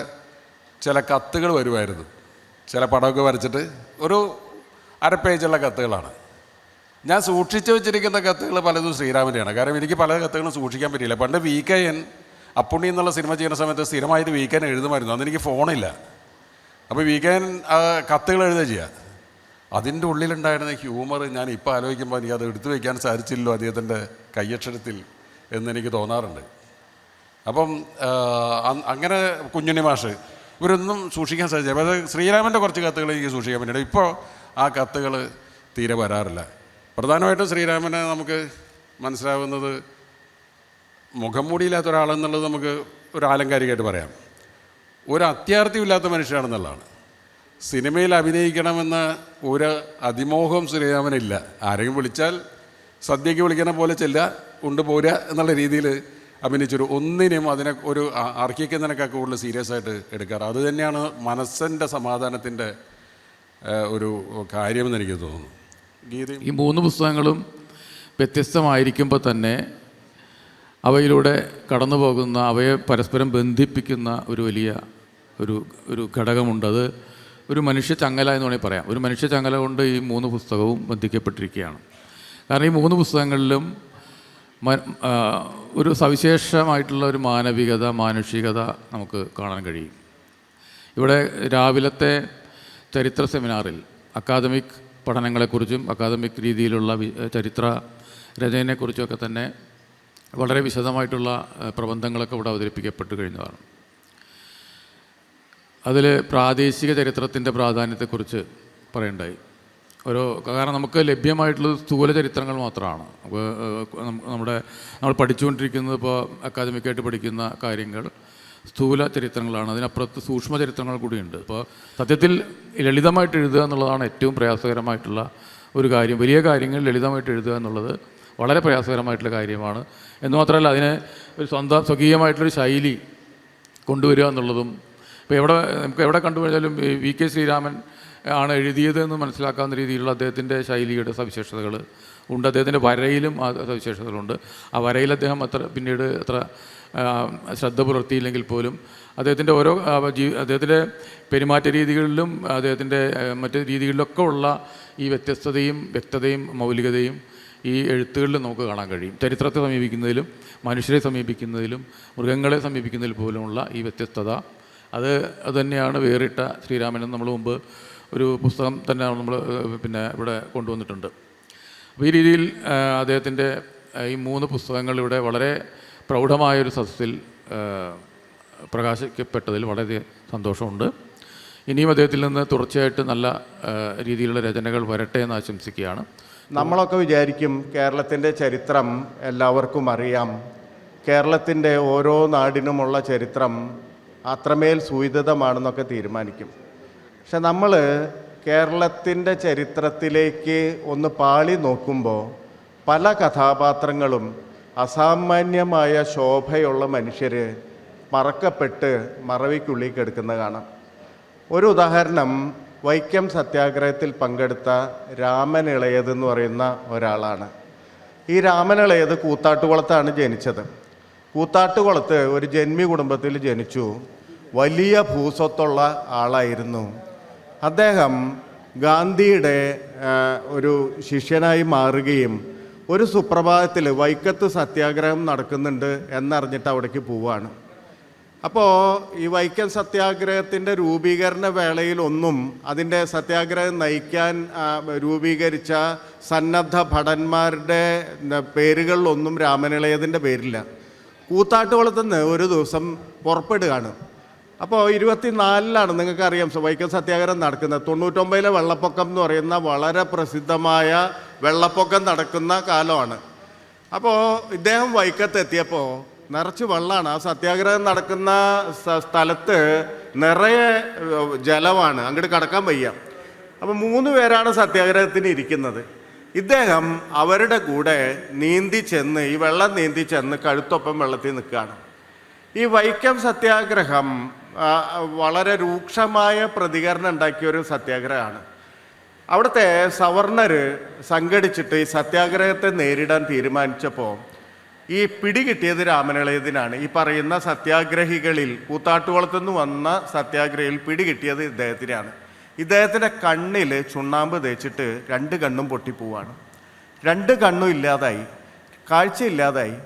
Speaker 14: ചില കത്തുകൾ വരുമായിരുന്നു. ചില പടമൊക്കെ വരച്ചിട്ട് ഒരു അര പേജുള്ള കത്തുകളാണ്. ഞാൻ സൂക്ഷിച്ചു വെച്ചിരിക്കുന്ന കത്തുകൾ പലതും ശ്രീരാമൻ്റെയാണ്. കാരണം എനിക്ക് പല കത്തുകളും സൂക്ഷിക്കാൻ പറ്റിയില്ല. പണ്ട് VKN അപ്പുണ്ണി എന്നുള്ള സിനിമ ചെയ്യുന്ന സമയത്ത് സ്ഥിരമായിട്ട് VKN എഴുതുമായിരുന്നു. അന്ന് എനിക്ക് ഫോണില്ല. അപ്പോൾ VKN കത്തുകൾ എഴുതുക ചെയ്യുക. അതിൻ്റെ ഉള്ളിലുണ്ടായിരുന്ന ഹ്യൂമർ ഞാൻ ഇപ്പോൾ ആലോചിക്കുമ്പോൾ എനിക്കത് എടുത്തു വയ്ക്കാൻ സാധിച്ചില്ലല്ലോ അദ്ദേഹത്തിൻ്റെ കയ്യക്ഷരത്തിൽ എന്നെനിക്ക് തോന്നാറുണ്ട്. അപ്പം അങ്ങനെ കുഞ്ഞുണ്ണി മാഷ് ഇവരൊന്നും സൂക്ഷിക്കാൻ സാധിച്ചില്ല. അപ്പോൾ ശ്രീരാമൻ്റെ കുറച്ച് കത്തുകൾ എനിക്ക് സൂക്ഷിക്കാൻ പറ്റില്ല. ഇപ്പോൾ ആ കത്തുകൾ തീരെ വരാറില്ല. പ്രധാനമായിട്ടും ശ്രീരാമനെ നമുക്ക് മനസ്സിലാവുന്നത് മുഖം മൂടിയില്ലാത്ത ഒരാളെന്നുള്ളത് നമുക്ക് ഒരു ആലങ്കാരികമായിട്ട് പറയാം. ഒരു അത്യാർത്ഥിയില്ലാത്ത മനുഷ്യനാണെന്നുള്ളതാണ്. സിനിമയിൽ അഭിനയിക്കണമെന്ന ഒരു അതിമോഹം ശ്രീരാമനില്ല. ആരെങ്കിലും വിളിച്ചാൽ സദ്യയ്ക്ക് വിളിക്കുന്ന പോലെ ചെല്ലുക, ഉണ്ട് പോരുക എന്നുള്ള രീതിയിൽ അഭിനയിച്ചൊരു ഒന്നിനും അതിനെ ഒരു അർഹിക്കുന്നതിനൊക്കെ കൂടുതൽ സീരിയസ് ആയിട്ട് എടുക്കാറ്. അത് തന്നെയാണ് മനസ്സിൻ്റെ സമാധാനത്തിൻ്റെ ഒരു കാര്യമെന്ന് എനിക്ക് തോന്നുന്നു.
Speaker 15: ഈ 3 പുസ്തകങ്ങളും വ്യത്യസ്തമായിരിക്കുമ്പോൾ തന്നെ അവയിലൂടെ കടന്നു പോകുന്ന, അവയെ പരസ്പരം ബന്ധിപ്പിക്കുന്ന ഒരു വലിയ ഒരു ഘടകമുണ്ട്. അത് ഒരു മനുഷ്യ ചങ്ങല എന്ന് വേണമെങ്കിൽ പറയാം. ഒരു മനുഷ്യ ചങ്ങല കൊണ്ട് ഈ 3 പുസ്തകവും ബന്ധിക്കപ്പെട്ടിരിക്കുകയാണ്. കാരണം ഈ 3 പുസ്തകങ്ങളിലും ഒരു സവിശേഷമായിട്ടുള്ള ഒരു മാനവികത, മാനുഷികത നമുക്ക് കാണാൻ കഴിയും. ഇവിടെ രാവിലത്തെ ചരിത്ര സെമിനാറിൽ അക്കാദമിക് പഠനങ്ങളെക്കുറിച്ചും അക്കാദമിക് രീതിയിലുള്ള ചരിത്ര രചനയെക്കുറിച്ചുമൊക്കെ തന്നെ വളരെ വിശദമായിട്ടുള്ള പ്രബന്ധങ്ങളൊക്കെ ഇവിടെ അവതരിപ്പിക്കപ്പെട്ട് കഴിഞ്ഞതാണ്. അതിൽ പ്രാദേശിക ചരിത്രത്തിൻ്റെ പ്രാധാന്യത്തെക്കുറിച്ച് പറയണ്ടായി. കാരണം നമുക്ക് ലഭ്യമായിട്ടുള്ളത് സ്ഥൂല ചരിത്രങ്ങൾ മാത്രമാണ്. നമ്മൾ പഠിച്ചുകൊണ്ടിരിക്കുന്നത് ഇപ്പോൾ അക്കാദമിക്കായിട്ട് പഠിക്കുന്ന കാര്യങ്ങൾ സ്ഥൂല ചരിത്രങ്ങളാണ്. അതിനപ്പുറത്ത് സൂക്ഷ്മ ചരിത്രങ്ങൾ കൂടിയുണ്ട്. അപ്പോൾ സത്യത്തിൽ ലളിതമായിട്ട് എഴുതുക എന്നുള്ളതാണ് ഏറ്റവും പ്രയാസകരമായിട്ടുള്ള ഒരു കാര്യം. വലിയ കാര്യങ്ങൾ ലളിതമായിട്ട് എഴുതുക എന്നുള്ളത് വളരെ പ്രയാസകരമായിട്ടുള്ള കാര്യമാണ്. എന്ന് മാത്രമല്ല അതിനെ ഒരു സ്വകീയമായിട്ടുള്ളൊരു ശൈലി കൊണ്ടുവരിക എന്നുള്ളതും ഇപ്പോൾ നമുക്ക് എവിടെ കണ്ടുകഴിഞ്ഞാലും വി കെ ശ്രീരാമൻ ആണ് എഴുതിയതെന്ന് മനസ്സിലാക്കാവുന്ന രീതിയിലുള്ള അദ്ദേഹത്തിൻ്റെ ശൈലിയുടെ സവിശേഷതകൾ ഉണ്ട്. അദ്ദേഹത്തിൻ്റെ വരയിലും ആ സവിശേഷതകളുണ്ട്. ആ വരയിൽ അദ്ദേഹം പിന്നീട് അത്ര ശ്രദ്ധ പുലർത്തിയില്ലെങ്കിൽ പോലും അദ്ദേഹത്തിൻ്റെ ഓരോ അദ്ദേഹത്തിൻ്റെ പെരുമാറ്റ രീതികളിലും അദ്ദേഹത്തിൻ്റെ മറ്റ് രീതികളിലൊക്കെ ഉള്ള ഈ വ്യത്യസ്തതയും വ്യക്തതയും മൗലികതയും ഈ എഴുത്തുകളിൽ നമുക്ക് കാണാൻ കഴിയും. ചരിത്രത്തെ സമീപിക്കുന്നതിലും മനുഷ്യരെ സമീപിക്കുന്നതിലും മൃഗങ്ങളെ സമീപിക്കുന്നതിൽ പോലുമുള്ള ഈ വ്യത്യസ്തത അത് തന്നെയാണ് വേറിട്ട ശ്രീരാമൻ. നമ്മൾ മുമ്പ് ഒരു പുസ്തകം തന്നെ നമ്മൾ ഇവിടെ കൊണ്ടുവന്നിട്ടുണ്ട്. അപ്പോൾ ഈ രീതിയിൽ അദ്ദേഹത്തിൻ്റെ ഈ 3 പുസ്തകങ്ങൾ ഇവിടെ വളരെ പ്രൗഢമായൊരു സദസ്സിൽ പ്രകാശിക്കപ്പെട്ടതിൽ വളരെ സന്തോഷമുണ്ട്. ഇനിയും അദ്ദേഹത്തിൽ നിന്ന് തുടർച്ചയായിട്ട് നല്ല രീതിയിലുള്ള രചനകൾ വരട്ടെ എന്ന് ആശംസിക്കുകയാണ്.
Speaker 8: നമ്മളൊക്കെ വിചാരിക്കും കേരളത്തിൻ്റെ ചരിത്രം എല്ലാവർക്കും അറിയാം, കേരളത്തിൻ്റെ ഓരോ നാടിനുമുള്ള ചരിത്രം അത്രമേൽ സൂചിതമാണെന്നൊക്കെ തീരുമാനിക്കും. പക്ഷെ നമ്മൾ കേരളത്തിൻ്റെ ചരിത്രത്തിലേക്ക് ഒന്ന് പാളി നോക്കുമ്പോൾ പല കഥാപാത്രങ്ങളും അസാമാന്യമായ ശോഭയുള്ള മനുഷ്യർ മറക്കപ്പെട്ട് മറവിക്കുള്ളിൽ കിടക്കുന്ന കാണാം. ഒരു ഉദാഹരണം, വൈക്കം സത്യാഗ്രഹത്തിൽ പങ്കെടുത്ത രാമൻ ഇളയതെന്ന് പറയുന്ന ഒരാളാണ്. ഈ രാമൻ ഇളയത് കൂത്താട്ടുകുളത്താണ് ജനിച്ചത്. കൂത്താട്ടുകുളത്ത് ഒരു ജന്മി കുടുംബത്തിൽ ജനിച്ചു. വലിയ ഭൂസ്വത്തുള്ള ആളായിരുന്നു. അദ്ദേഹം ഗാന്ധിയുടെ ഒരു ശിഷ്യനായി മാറുകയും ഒരു സുപ്രഭാതത്തിൽ വൈക്കത്ത് സത്യാഗ്രഹം നടക്കുന്നുണ്ട് എന്നറിഞ്ഞിട്ട് അവിടേക്ക് പോവുകയാണ്. അപ്പോൾ ഈ വൈക്കം സത്യാഗ്രഹത്തിൻ്റെ രൂപീകരണ വേളയിലൊന്നും അതിൻ്റെ സത്യാഗ്രഹം നയിക്കാൻ രൂപീകരിച്ച സന്നദ്ധ ഭടന്മാരുടെ പേരുകളിലൊന്നും രാമനിളയതിൻ്റെ പേരില്ല. കൂത്താട്ടുകുളത്തുനിന്ന് ഒരു ദിവസം പുറപ്പെടുകയാണ്. അപ്പോൾ 24-ലാണ് നിങ്ങൾക്കറിയാം വൈക്കം സത്യാഗ്രഹം നടക്കുന്നത്. 99-ലെ വെള്ളപ്പൊക്കം എന്ന് പറയുന്ന വളരെ പ്രസിദ്ധമായ വെള്ളപ്പൊക്കം നടക്കുന്ന കാലമാണ്. അപ്പോൾ ഇദ്ദേഹം വൈക്കത്തെത്തിയപ്പോൾ നിറച്ച് വെള്ളമാണ്. ആ സത്യാഗ്രഹം നടക്കുന്ന സ്ഥലത്ത് നിറയെ ജലമാണ്, അങ്ങോട്ട് കടക്കാൻ വയ്യ. അപ്പോൾ 3 പേരാണ് സത്യാഗ്രഹത്തിന് ഇരിക്കുന്നത്. ഇദ്ദേഹം അവരുടെ കൂടെ നീന്തി ചെന്ന് ഈ വെള്ളം നീന്തി ചെന്ന് കഴുത്തൊപ്പം വെള്ളത്തിൽ നിൽക്കുകയാണ്. ഈ വൈക്കം സത്യാഗ്രഹം വളരെ രൂക്ഷമായ പ്രതികരണം ഉണ്ടാക്കിയൊരു സത്യാഗ്രഹമാണ്. അവിടുത്തെ സവർണർ സംഘടിച്ചിട്ട് ഈ സത്യാഗ്രഹത്തെ നേരിടാൻ തീരുമാനിച്ചപ്പോൾ ഈ പിടികിട്ടിയത് രാമനിളയതിനാണ്. ഈ പറയുന്ന സത്യാഗ്രഹികളിൽ കൂത്താട്ടുകുളത്തുനിന്ന് വന്ന സത്യാഗ്രഹിയിൽ പിടികിട്ടിയത് ഇദ്ദേഹത്തിനാണ്. ഇദ്ദേഹത്തിൻ്റെ കണ്ണിൽ ചുണ്ണാമ്പ് തേച്ചിട്ട് 2 കണ്ണും പൊട്ടിപ്പോവാണ്. 2 കണ്ണും ഇല്ലാതായി, കാഴ്ചയില്ലാതായി.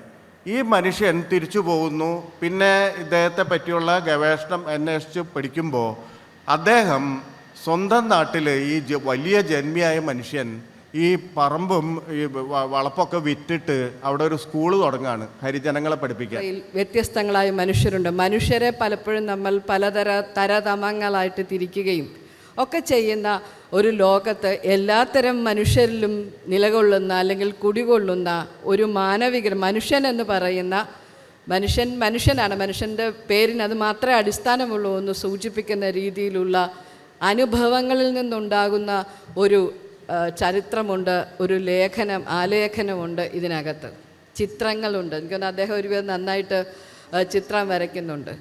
Speaker 8: ഈ മനുഷ്യൻ തിരിച്ചു പോകുന്നു. പിന്നെ ഇദ്ദേഹത്തെ പറ്റിയുള്ള ഗവേഷണം അന്വേഷിച്ച് പഠിക്കുമ്പോൾ അദ്ദേഹം സ്വന്തം നാട്ടിൽ ഈ വലിയ ജന്മിയായ മനുഷ്യൻ ഈ പറമ്പും ഈ വളപ്പൊക്കെ വിറ്റിട്ട് അവിടെ ഒരു സ്കൂൾ തുടങ്ങുകയാണ് ഹരിജനങ്ങളെ പഠിപ്പിക്കാൻ.
Speaker 16: വ്യത്യസ്തങ്ങളായ മനുഷ്യരുണ്ട്. മനുഷ്യരെ പലപ്പോഴും നമ്മൾ തരതമങ്ങളായിട്ട് തിരിക്കുകയും ഒക്കെ ചെയ്യുന്ന ഒരു ലോകത്ത് എല്ലാത്തരം മനുഷ്യരിലും നിലകൊള്ളുന്ന അല്ലെങ്കിൽ കുടികൊള്ളുന്ന ഒരു മാനവിക മനുഷ്യൻ എന്ന് പറയുന്ന മനുഷ്യനാണ്. മനുഷ്യൻ്റെ പേരിന് അത് മാത്രമേ അടിസ്ഥാനമുള്ളൂ എന്ന് സൂചിപ്പിക്കുന്ന രീതിയിലുള്ള അനുഭവങ്ങളിൽ നിന്നുണ്ടാകുന്ന ഒരു ചരിത്രമുണ്ട്, ഒരു ആലേഖനമുണ്ട് ഇതിനകത്ത്. ചിത്രങ്ങളുണ്ട്. എനിക്കൊന്ന് അദ്ദേഹം ഒരുവിധം നന്നായിട്ട് ചിത്രം വരയ്ക്കുന്നുണ്ട്.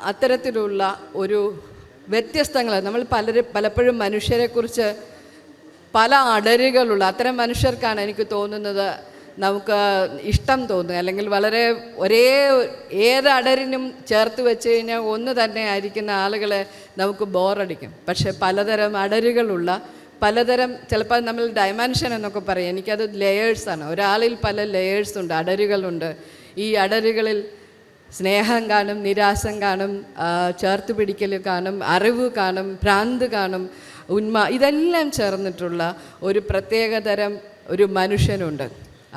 Speaker 16: അത്തരത്തിലുള്ള ഒരു വ്യത്യസ്തങ്ങൾ നമ്മൾ പലപ്പോഴും മനുഷ്യരെക്കുറിച്ച് പല അടരുകളുള്ള അത്തരം മനുഷ്യർക്കാണ് എനിക്ക് തോന്നുന്നത് നമുക്ക് ഇഷ്ടം തോന്നുക. അല്ലെങ്കിൽ വളരെ ഏത് അടരിനും ചേർത്ത് വെച്ച് കഴിഞ്ഞാൽ ഒന്ന് തന്നെ ആയിരിക്കുന്ന ആളുകളെ നമുക്ക് ബോറടിക്കും. പക്ഷെ പലതരം അടരുകളുള്ള പലതരം, ചിലപ്പോൾ നമ്മൾ ഡയമെൻഷൻ എന്നൊക്കെ പറയും, എനിക്കത് ലെയേഴ്സാണ്. ഒരാളിൽ പല ലെയേഴ്സുണ്ട്, അടരുകളുണ്ട്. ഈ അടരുകളിൽ സ്നേഹം കാണും, നിരാശം കാണും, ചേർത്ത് പിടിക്കൽ കാണും, അറിവ് കാണും, ഭ്രാന്ത് കാണും, ഇതെല്ലാം ചേർന്നിട്ടുള്ള ഒരു പ്രത്യേകതരം ഒരു മനുഷ്യനുണ്ട്.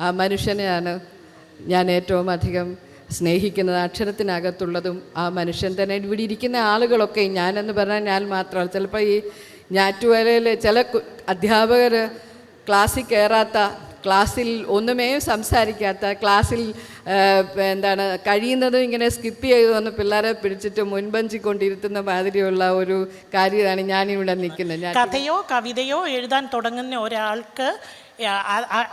Speaker 16: ആ മനുഷ്യനെയാണ് ഞാൻ ഏറ്റവും അധികം സ്നേഹിക്കുന്നത്. അക്ഷരത്തിനകത്തുള്ളതും ആ മനുഷ്യൻ തന്നെ. ഇവിടെ ഇരിക്കുന്ന ആളുകളൊക്കെ, ഞാനെന്ന് പറഞ്ഞാൽ ഞാൻ മാത്രമല്ല, ചിലപ്പോൾ ഈ ഞാറ്റുവേലയിൽ ചില അധ്യാപകർ ക്ലാസ്സിൽ കയറാത്ത, ക്ലാസ്സിൽ ഒന്നുമേ സംസാരിക്കാത്ത, ക്ലാസ്സിൽ എന്താണ് കഴിയുന്നതും ഇങ്ങനെ സ്കിപ്പ് ചെയ്തു വന്ന് പിള്ളേരെ പിടിച്ചിട്ട് മുൻപഞ്ചി കൊണ്ടിരുത്തുന്ന മാതിരിയുള്ള ഒരു കാര്യമാണ് ഞാനിവിടെ നിൽക്കുന്നത്.
Speaker 17: കഥയോ കവിതയോ എഴുതാൻ തുടങ്ങുന്ന ഒരാൾക്ക്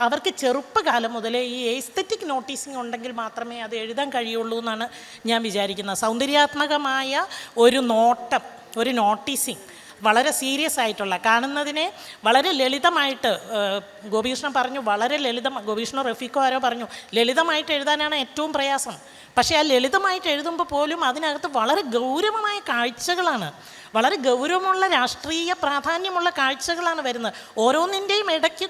Speaker 17: അവർക്ക് ചെറുപ്പകാലം മുതലേ ഈ എസ്തെറ്റിക് നോട്ടീസിങ് ഉണ്ടെങ്കിൽ മാത്രമേ അത് എഴുതാൻ കഴിയുള്ളൂ എന്നാണ് ഞാൻ വിചാരിക്കുന്നത്. സൗന്ദര്യാത്മകമായ ഒരു നോട്ടം, ഒരു നോട്ടീസിങ്, വളരെ സീരിയസ് ആയിട്ടുള്ള, കാണുന്നതിനെ വളരെ ലളിതമായിട്ട്, ഗോപികൃഷ്ണൻ പറഞ്ഞു വളരെ ഗോപികൃഷ്ണൻ റഫീഖോ ആരോ പറഞ്ഞു ലളിതമായിട്ട് എഴുതാനാണ് ഏറ്റവും പ്രയാസം. പക്ഷേ ആ ലളിതമായിട്ട് എഴുതുമ്പോൾ പോലും അതിനകത്ത് വളരെ ഗൗരവമായ കാഴ്ചകളാണ്, വളരെ ഗൗരവമുള്ള രാഷ്ട്രീയ പ്രാധാന്യമുള്ള കാഴ്ചകളാണ് വരുന്നത്. ഓരോന്നിൻ്റെയും ഇടയ്ക്ക്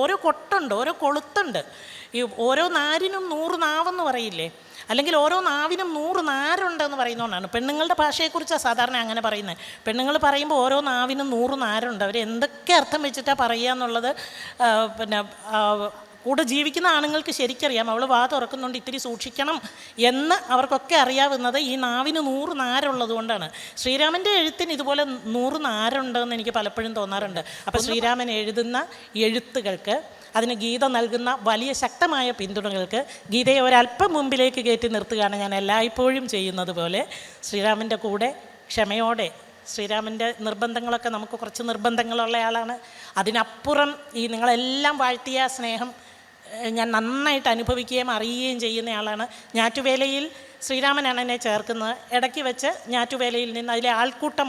Speaker 17: ഓരോ കൊട്ടുണ്ട്, ഓരോ കൊളുത്തുണ്ട്. ഈ ഓരോ നാരിനും 100 നാവെന്ന് പറയില്ലേ, അല്ലെങ്കിൽ ഓരോ നാവിനും 100 നാരുണ്ടെന്ന് പറയുന്നതുകൊണ്ടാണ്. പെണ്ണുങ്ങളുടെ ഭാഷയെക്കുറിച്ചാണ് സാധാരണ അങ്ങനെ പറയുന്നത്. പെണ്ണുങ്ങൾ പറയുമ്പോൾ ഓരോ നാവിനും 100 നാരുണ്ട്. അവർ എന്തൊക്കെ അർത്ഥം വെച്ചിട്ടാണ് പറയുക എന്നുള്ളത് പിന്നെ കൂടെ ജീവിക്കുന്ന ആണുങ്ങൾക്ക് ശരിക്കറിയാം. അവൾ വാ തുറക്കുന്നുണ്ട്, ഇത്തിരി സൂക്ഷിക്കണം എന്ന് അവർക്കൊക്കെ അറിയാവുന്നത് ഈ നാവിന് 100 നാരുള്ളത് കൊണ്ടാണ്. ശ്രീരാമൻ്റെ എഴുത്തിന് ഇതുപോലെ 100 നാരുണ്ടെന്ന് എനിക്ക് പലപ്പോഴും തോന്നാറുണ്ട്. അപ്പോൾ ശ്രീരാമൻ എഴുതുന്ന എഴുത്തുകൾക്ക്, അതിന് ഗീത നൽകുന്ന വലിയ ശക്തമായ പിന്തുണകൾക്ക് ഗീതയെ ഒരല്പം മുമ്പിലേക്ക് കയറ്റി നിർത്തുകയാണ് ഞാൻ എല്ലായ്പ്പോഴും ചെയ്യുന്നത് പോലെ. ശ്രീരാമൻ്റെ കൂടെ ക്ഷമയോടെ, ശ്രീരാമൻ്റെ നിർബന്ധങ്ങളൊക്കെ നമുക്ക് കുറച്ച് നിർബന്ധങ്ങളുള്ള ആളാണ്. അതിനപ്പുറം ഈ നിങ്ങളെല്ലാം വാഴ്ത്തിയ സ്നേഹം ഞാൻ നന്നായിട്ട് അനുഭവിക്കുകയും അറിയുകയും ചെയ്യുന്ന ആളാണ്. ഞാറ്റുവേലയിൽ ശ്രീരാമനാണ് എന്നെ ചേർക്കുന്നത്. ഇടയ്ക്ക് വെച്ച് ഞാറ്റുവേലയിൽ നിന്ന് അതിലെ ആൾക്കൂട്ടം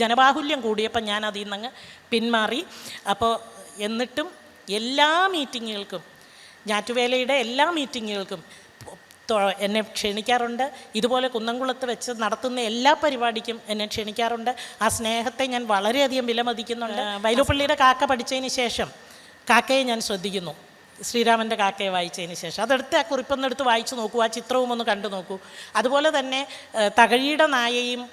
Speaker 17: ജനബാഹുല്യം കൂടിയപ്പോൾ ഞാൻ അതിൽ നിന്നങ്ങ് പിന്മാറി. അപ്പോൾ എന്നിട്ടും എല്ലാ മീറ്റിങ്ങുകൾക്കും, ഞാറ്റുവേലയുടെ എല്ലാ മീറ്റിങ്ങുകൾക്കും എന്നെ ക്ഷണിക്കാറുണ്ട്. ഇതുപോലെ കുന്നംകുളത്ത് വെച്ച് നടത്തുന്ന എല്ലാ പരിപാടിക്കും എന്നെ ക്ഷണിക്കാറുണ്ട്. ആ സ്നേഹത്തെ ഞാൻ വളരെയധികം വിലമതിക്കുന്നുണ്ട്. വൈലോപ്പള്ളിയുടെ കാക്ക പഠിച്ചതിന് ശേഷം കാക്കയെ ഞാൻ ശ്രദ്ധിക്കുന്നു. ശ്രീരാമൻ്റെ കാക്കയെ വായിച്ചതിന് ശേഷം അതെടുത്ത് ആ കുറിപ്പൊന്നെടുത്ത് വായിച്ചു നോക്കൂ, ആ ചിത്രവും ഒന്ന് കണ്ടു നോക്കൂ. അതുപോലെ തന്നെ തകഴിയുടെ നായയും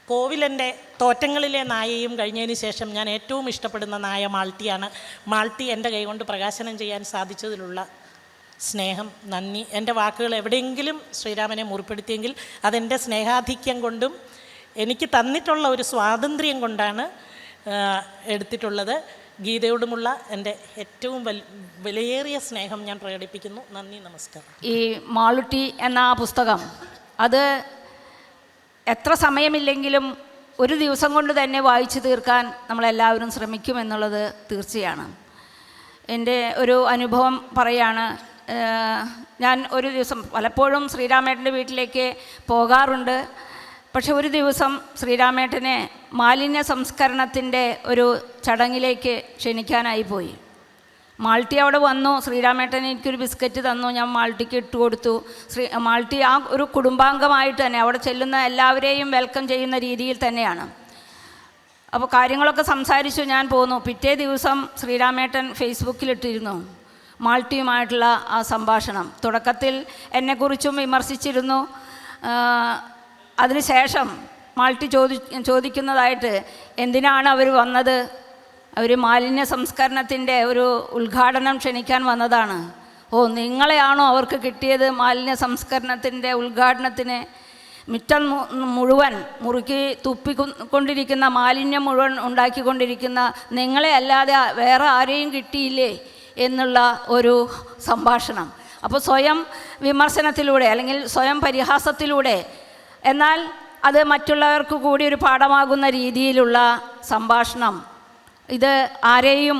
Speaker 17: കോവിലൻ്റെ തോറ്റങ്ങളിലെ നായയും കഴിഞ്ഞതിന് ശേഷം ഞാൻ ഏറ്റവും ഇഷ്ടപ്പെടുന്ന നായ മാൾട്ടിയാണ്. മാൾട്ടി എൻ്റെ കൈകൊണ്ട് പ്രകാശനം ചെയ്യാൻ സാധിച്ചതിലുള്ള സ്നേഹം, നന്ദി. എൻ്റെ വാക്കുകൾ എവിടെയെങ്കിലും ശ്രീരാമനെ മുറിപ്പെടുത്തിയെങ്കിൽ അതെൻ്റെ സ്നേഹാധിക്യം കൊണ്ടും എനിക്ക് തന്നിട്ടുള്ള ഒരു സ്വാതന്ത്ര്യം കൊണ്ടാണ് എടുത്തിട്ടുള്ളത്. ഗീതയോടുമുള്ള എൻ്റെ ഏറ്റവും വിലയേറിയ സ്നേഹം ഞാൻ പ്രകടിപ്പിക്കുന്നു. നന്ദി, നമസ്കാരം.
Speaker 18: ഈ മാളുട്ടി എന്ന ആ പുസ്തകം, അത് എത്ര സമയമില്ലെങ്കിലും ഒരു ദിവസം കൊണ്ട് തന്നെ വായിച്ചു തീർക്കാൻ നമ്മളെല്ലാവരും ശ്രമിക്കുമെന്നുള്ളത് തീർച്ചയാണ്. എൻ്റെ ഒരു അനുഭവം പറയാണ്. ഞാൻ ഒരു ദിവസം പലപ്പോഴും ശ്രീരാമേട്ടൻ്റെ വീട്ടിലേക്ക് പോകാറുണ്ട്. പക്ഷെ ഒരു ദിവസം ശ്രീരാമേട്ടനെ മാലിന്യ സംസ്കരണത്തിൻ്റെ ഒരു ചടങ്ങിലേക്ക് ക്ഷണിക്കാനായി പോയി. മാൾട്ടി അവിടെ വന്നു. ശ്രീരാമേട്ടൻ എനിക്കൊരു ബിസ്ക്കറ്റ് തന്നു, ഞാൻ മാൾട്ടിക്ക് ഇട്ട് കൊടുത്തു. മാൾട്ടി ആ ഒരു കുടുംബാംഗമായിട്ട് തന്നെ അവിടെ ചെല്ലുന്ന എല്ലാവരെയും വെൽക്കം ചെയ്യുന്ന രീതിയിൽ തന്നെയാണ്. അപ്പോൾ കാര്യങ്ങളൊക്കെ സംസാരിച്ചു ഞാൻ പോന്നു. പിറ്റേ ദിവസം ശ്രീരാമേട്ടൻ ഫേസ്ബുക്കിലിട്ടിരുന്നു മാൾട്ടിയുമായിട്ടുള്ള ആ സംഭാഷണം. തുടക്കത്തിൽ എന്നെക്കുറിച്ചും വിമർശിച്ചിരുന്നു. അതിനുശേഷം മാൾട്ടി ചോദിക്കുന്നതായിട്ട്, എന്തിനാണ് അവർ വന്നത്? അവർ മാലിന്യ സംസ്കരണത്തിൻ്റെ ഒരു ഉദ്ഘാടനം ക്ഷണിക്കാൻ വന്നതാണ്. ഓ, നിങ്ങളെയാണോ അവർക്ക് കിട്ടിയത് മാലിന്യ ഉദ്ഘാടനത്തിന്? മുറ്റം മുഴുവൻ മുറുക്കി തുപ്പിക്കൊണ്ടിരിക്കുന്ന, മാലിന്യം മുഴുവൻ ഉണ്ടാക്കിക്കൊണ്ടിരിക്കുന്ന നിങ്ങളെ അല്ലാതെ വേറെ ആരെയും കിട്ടിയില്ലേ എന്നുള്ള ഒരു സംഭാഷണം. അപ്പോൾ സ്വയം വിമർശനത്തിലൂടെ അല്ലെങ്കിൽ സ്വയം പരിഹാസത്തിലൂടെ, എന്നാൽ അത് മറ്റുള്ളവർക്ക് കൂടി ഒരു പാഠമാകുന്ന രീതിയിലുള്ള സംഭാഷണം, ഇത് ആരെയും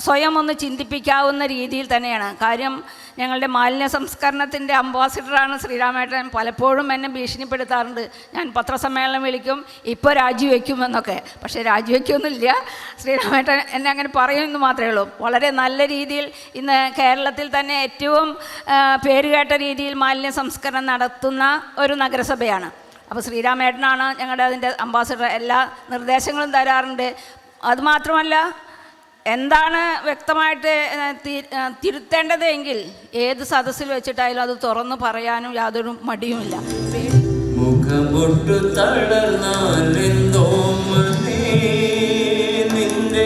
Speaker 18: സ്വയം ഒന്ന് ചിന്തിപ്പിക്കാവുന്ന രീതിയിൽ തന്നെയാണ്. കാര്യം ഞങ്ങളുടെ മാലിന്യ സംസ്കരണത്തിൻ്റെ അംബാസിഡറാണ് ശ്രീരാമേട്ടൻ. പലപ്പോഴും എന്നെ ഭീഷണിപ്പെടുത്താറുണ്ട്. ഞാൻ പത്രസമ്മേളനം വിളിക്കും, ഇപ്പോൾ രാജിവെക്കുമെന്നൊക്കെ. പക്ഷേ രാജിവെക്കൊന്നുമില്ല. ശ്രീരാമേട്ടൻ എന്നെ അങ്ങനെ പറയുമെന്ന് മാത്രമേ ഉള്ളൂ. വളരെ നല്ല രീതിയിൽ ഇന്ന് കേരളത്തിൽ തന്നെ ഏറ്റവും പേരുകേട്ട രീതിയിൽ മാലിന്യ സംസ്കരണം നടത്തുന്ന ഒരു നഗരസഭയാണ്. അപ്പോൾ ശ്രീരാമേട്ടനാണ് ഞങ്ങളുടെ അതിൻ്റെ അംബാസിഡർ. എല്ലാ നിർദ്ദേശങ്ങളും തരാറുണ്ട്. അതുമാത്രമല്ല, എന്താണ് വ്യക്തമായിട്ട് തിരുത്തേണ്ടത് എങ്കിൽ ഏത് സദസ്സിൽ വെച്ചിട്ടായാലും അത് തുറന്നു പറയാനും യാതൊരു മടിയുമില്ല.
Speaker 19: മുഖമൊട്ടു തളർന്നാലെന്തോ നിന്റെ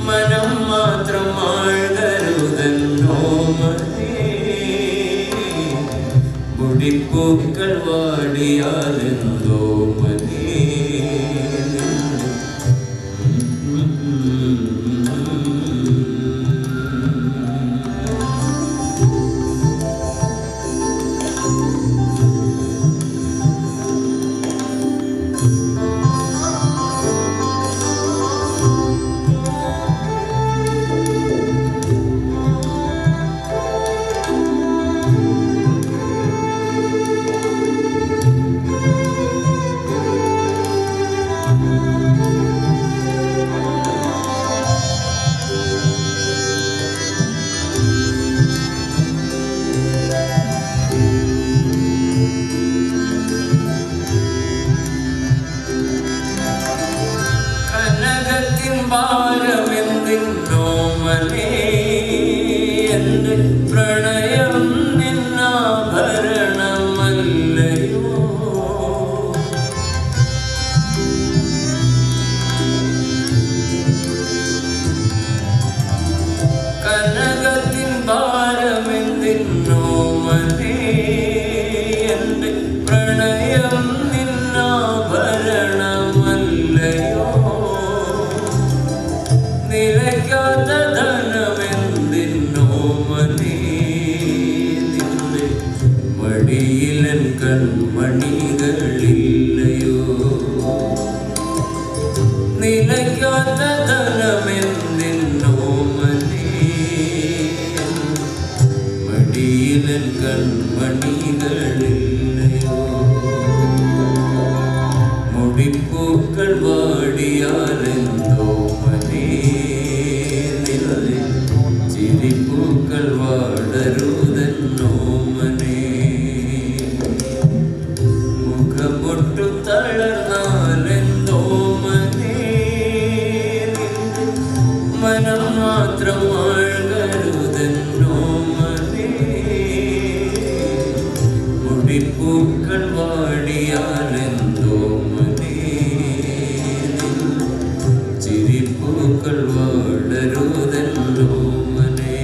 Speaker 19: മനം മാത്രം ആഴ്കരുതെന്നോ മുടിപ്പൂക്കൾ വാടിയാലെന്തോ എൻ്റെ പ്രണയം നിന്നാഭരണമല്ലയോ നിലയ്ക്കാത്ത ധനമെന്തിന്നോമനേ നിന്റെ മടിയിലൻ കൺമണികളില്ലയോ നിലയ്ക്കാത്ത ധനമെന്തിന്നോമനേ മടിയിലൻ കൺമണികളില്ലയോ മുടിപ്പൂക്കൾ വാടിയാലെന്തോ മനേ നിന്നെ ചിരിപ്പൂക്കൾ വാടരുതെന്നോ മനേ മുഖമൊട്ടു തളർന്നാലെന്തോ മനേ നിന്റെ മനം മാത്രം ആഴ്കരുതെന്നോ മനേ മുടിപ്പൂക്കൾ വാടിയാലെന്തോ മനേ ചിരിപ്പൂക്കൾ വാടരുതെന്നോ മനേ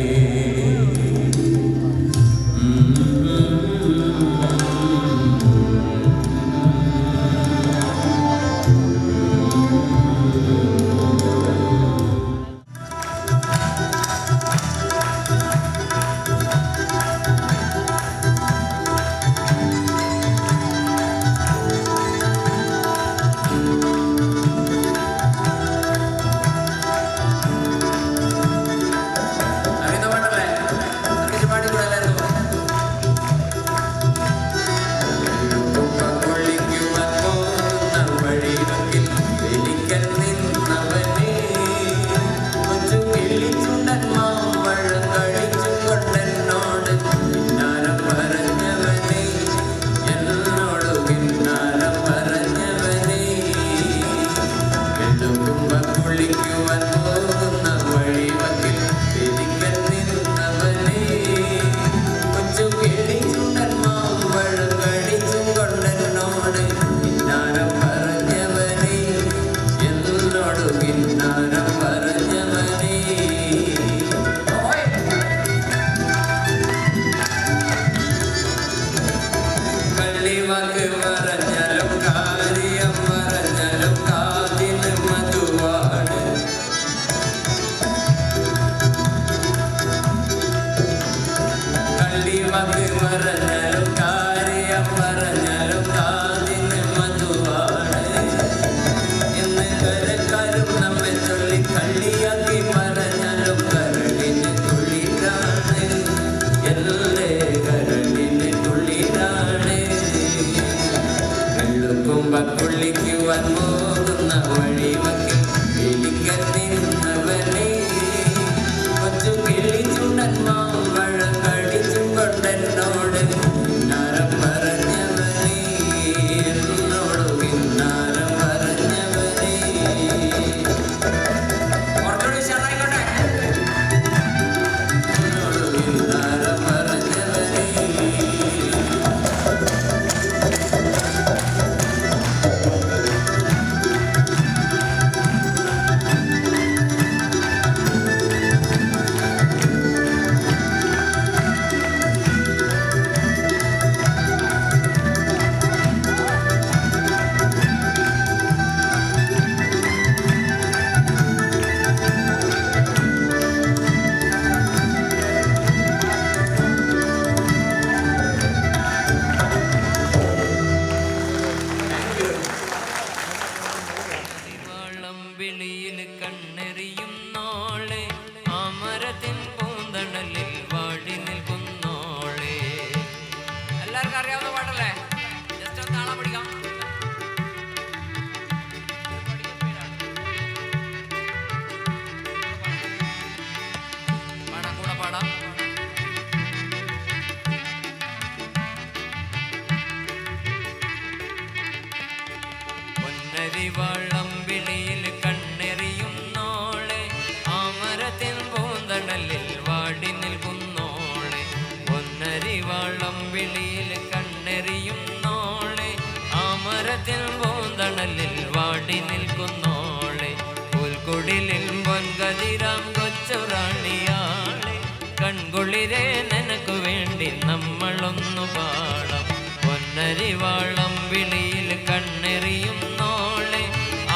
Speaker 19: കരിവളമ്പിളിയിൽ കണ്ണെറിയുന്നോളെ ആമരത്തിൻ പൂന്തണലിൽ വാടി നിൽക്കുന്നോളെ പൊന്നരിവളമ്പിളിയിൽ കണ്ണെറിയുന്നോളെ ആമരത്തിൻ പൂന്തണലിൽ വാടി നിൽക്കുന്നോളെ പുൽക്കുടിലിൽ പൊൻകതിരാം കൊച്ചുറാണിയാളെ കൺകുളിരെ നിനക്കു വേണ്ടി നമ്മളൊന്നു പാടാം പൊന്നരിവാളം വിളിയിൽ കണ്ണെറിയും നോളെ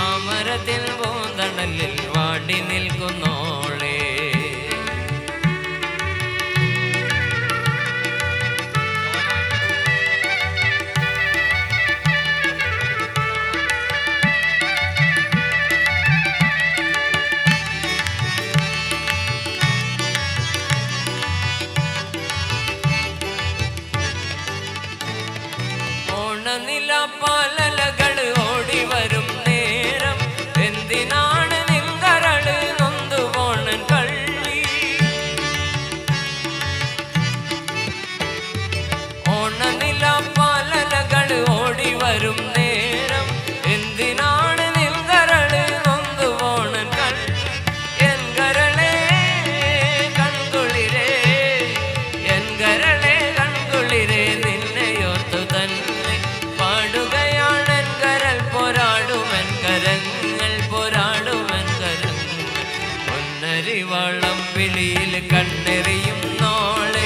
Speaker 19: ആമരത്തിൽ പൂന്തണലിൽ വാടി നിൽക്കുന്നോളെ. ഓണനില പാലലകൾ ഓടി വരും നേരം എന്തിനാണ് നിങ്കരള് നൊന്തു പോണൻ കള്ളി. ഓണനില പാലലകൾ ഓടി വരും നേരം എന്തിനാണ് നിങ്കരള് നൊന്തു പോണൻ കള്ളി. എൻ കരളേ കൺകുളിരേ എൻ കരളേ കൺകുളിരേ നിന്നെയോർത്തു തന്നെ പാടുകയാണെൻ കരൾ പോരാടുമെൻ കരങ്ങൾ പോരാടുമെൻ കരങ്ങൾ. പൊന്നരിവാളം വിളിയിൽ കണ്ണെറിയും നോളെ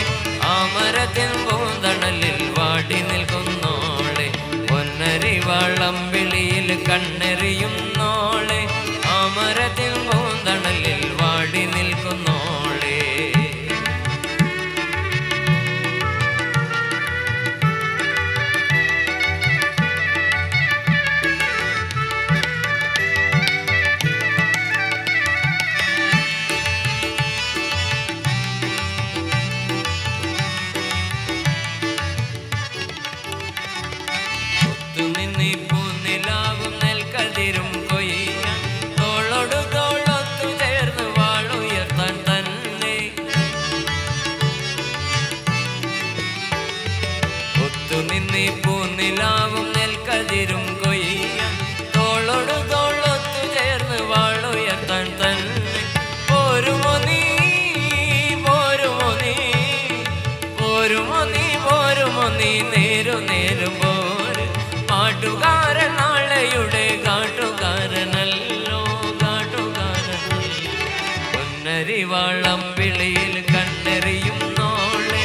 Speaker 19: ആമരത്തിൽ പൂന്തണലിൽ വാടി നിൽക്കുന്നോളെ. പൊന്നരിവാളം വിളിയിൽ കണ്ണെറിയും നോളെ ആമരത്തിൽ പൂന്തണലിൽ വാടി നിൽക്കുന്നോളെ. ഒത്തുനിന്നീ പൂനിലാവും നെൽക്കതിരും കൊയ്യാൻ തോളോടു തോളൊത്തു ചേർന്ന് വാളുയർത്താൻ തന്നെ. ഒത്തുനിന്നീ പൂനിലാവും നെൽക്കതിരും കൊയ്യാൻ തോളോടു തോളൊത്തു ചേർന്ന് വാളുയർത്താൻ തന്നെ. പോരുമോ നീ പോരുമോ നീ പോരുമോ നീ പോരുമോ നീ നേരു നേരും പോര്. പാട്ടുകാരൻ നാളെയുടെ കാട്ടുകാരനല്ലോ കാട്ടുകാരനല്ലോ. പൊന്നരിവാളം വിളിയിൽ കണ്ണെറിയും നോളെ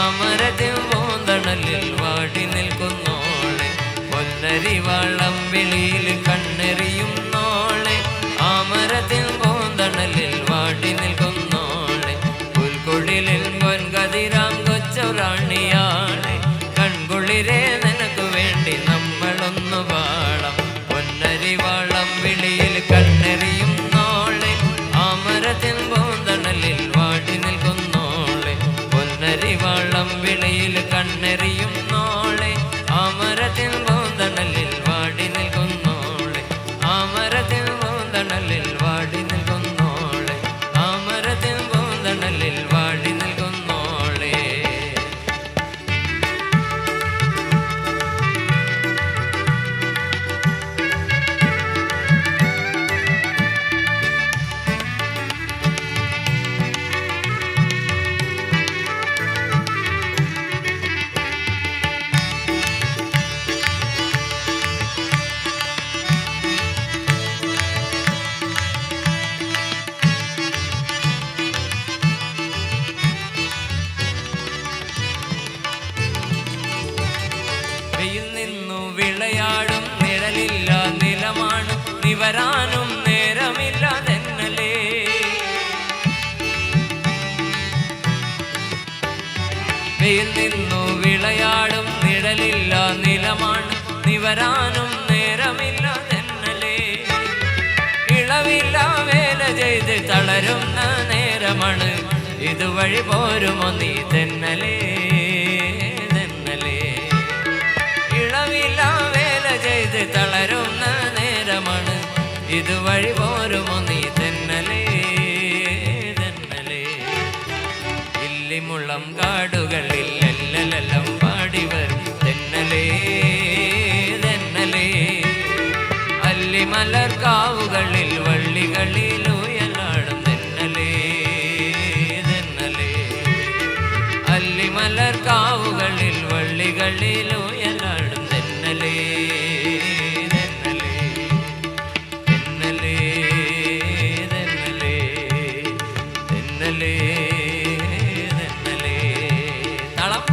Speaker 19: ആമരത്തിൽ പൂന്തണലിൽ വാടി നിൽക്കുന്നോളെ. പൊന്നരിവാളം വിളിയിൽ കണ്ണെറിയും നോളെ ആമരത്തിൽ പൂന്തണലിൽ വാടി നിൽക്കുന്നോളെ. പുൽക്കുടിലിൽ പൊൻകതിരാം കൊച്ചുറാണിയാളെ കൺകുളിരേ നിനക്ക് വേണ്ടി നമ്മളൊന്നു പാടാം. പൊന്നരിവാളം വിളിയിൽ കണ്ണെറിയും നോളെ ആമരത്തിൽ പൂന്തണലിൽ വാടി നിൽക്കുന്നോളെ. പൊന്നരിവാളം വിളിയിൽ കണ്ണെറിയും നോളെ ആമരത്തിൽ പൂന്തണലിൽ വാടി നിൽക്കുന്നോളെ. ആമരത്തിൽ പൂന്തണലിൽ വാടി നിൽക്കുന്നോളെ. ആമരത്തിൽ പൂന്തണലിൽ വാടി നിൽക്കുന്നോളെ. വെയിൽ നിന്നു വിളയാടും നിഴലില്ല നിലമാണ് നിവരാനും നേരമില്ല തെന്നലേ. വെയിൽ നിന്നു വിളയാടും നിഴലില്ല നിലമാണ് നിവരാനും നേരമില്ല തെന്നലേ. ഇളവില്ല വേല ചെയ്ത് തളരുന്ന നേരമാണ് ഇതുവഴി പോരുമോ നീ തെന്നലേ തെന്നലേ. ഇളവില്ല വേല ചെയ്ത് തളരുന്ന നേരമാണ് ഇതുവഴി പോരുമോ നീ തെന്നലേ തെന്നലേ. ഇല്ലിമുളം കാടുകളിൽ എല്ലലെല്ലാം പാടി വരും തെന്നലേ തെന്നലേ. അല്ലിമലർ കാവുകളിൽ വള്ളികളിൽ ഉയലാടും തെന്നലേ തെന്നലേ. അല്ലിമലർ കാവുകളിൽ വള്ളികളിൽ ഉയലാടും തെന്നലേ തെന്നലേ തെന്നലേ തെന്നലേ തെന്നലേ തെന്നലേ. താളം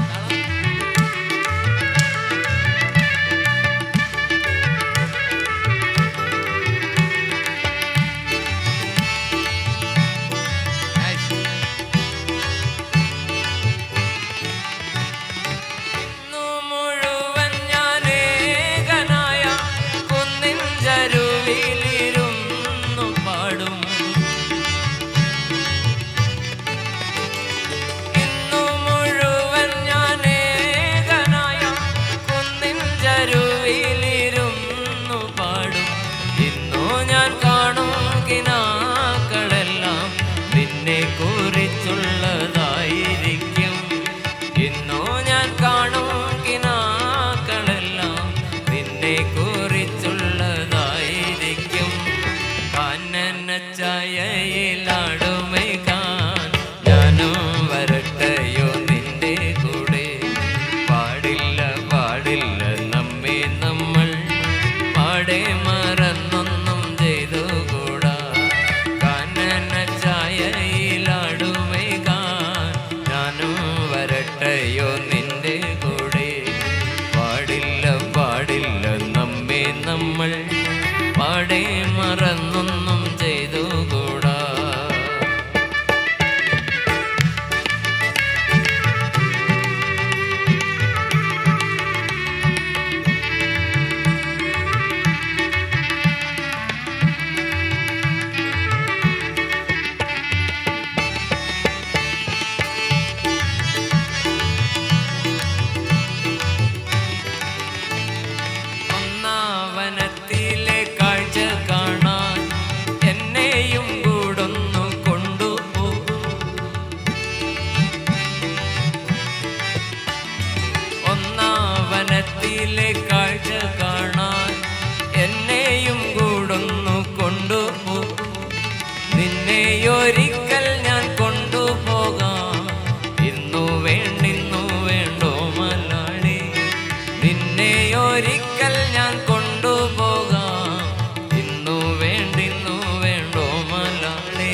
Speaker 19: അമ്പലത്തിലെ കാഴ്ച കാണാൻ എന്നെയും കൂടൊന്നു കൊണ്ടുപോ. നിന്നെയൊരിക്കൽ ഞാൻ കൊണ്ടുപോകാം. ഇന്നു വേണ്ടോ മലയാളി, നിന്നെയൊരിക്കൽ ഞാൻ കൊണ്ടുപോകാം. ഇന്നു വേണ്ടോ മലയാളി,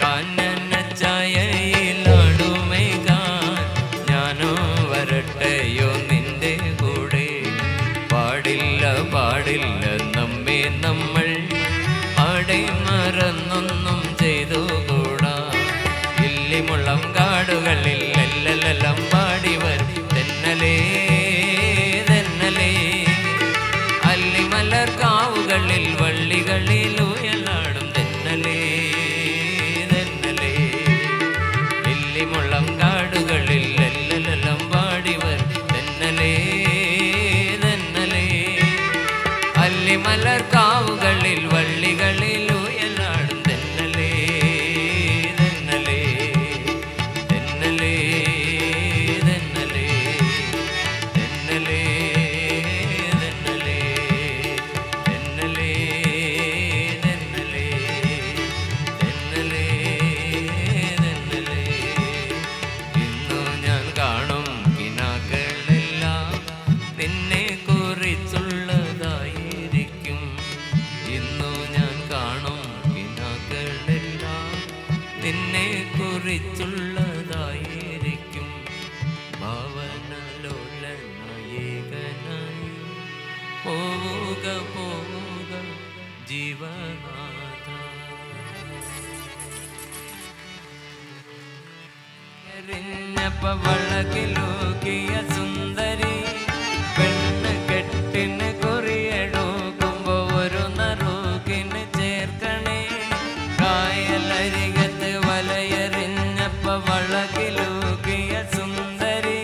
Speaker 19: കാനന ചായയിലാടുമേകാൻ ഞാനോ വരട്ടെയോ നിന്റെ കൂടെ. പാടില്ല നമ്മെ നമ്മൾ പാടെ മറന്നൊന്നും ചെയ്തുകൂടാ. ഇല്ലിമുള്ളം കാടുകളിൽ എല്ലെല്ലാം പാടി വരും തെന്നലേ തെന്നലേ. അല്ലിമലർ കാവുകളിൽ വള്ളികളിൽ ഉയലാടും തെന്നലേ തെന്നലേ. ഇല്ലിമുള്ളം കാടുകളിൽ എല്ലെല്ലാം പാടി വരും തെന്നലേ തെന്നലേ. അല്ലിമലർ കാവുകളിൽ വള്ളികളിൽ ഉയലാടും തെന്നലേ തെന്നലേ തെന്നലേ തെന്നലേ തെന്നലേ തെന്നലേ തെന്നലേ തെന്നലേ തെന്നലേ തെന്നലേ. ഇന്നു ഞാൻ കാണും കിനാക്കളെല്ലാം നിന്നെ കുറിച്ചുള്ളതായിരിക്കും. ഇന്നു ഞാൻ കാണും കിനാക്കളെല്ലാം നിന്നെ കുറിച്ചുള്ളതായിരിക്കും. ഭാവനലോലനായകനായി പോവുക ജീവനാഥ. വളകിലൂക്കിയ സുന്ദരി പെണ്ണ് കെട്ടിന് കുറിയെടുക്കുമ്പോ ഒരു നറുക്കിന് ചേർക്കണേ. കായലരികത്ത് വലയെറിഞ്ഞപ്പ വളകിലൂക്കിയ സുന്ദരി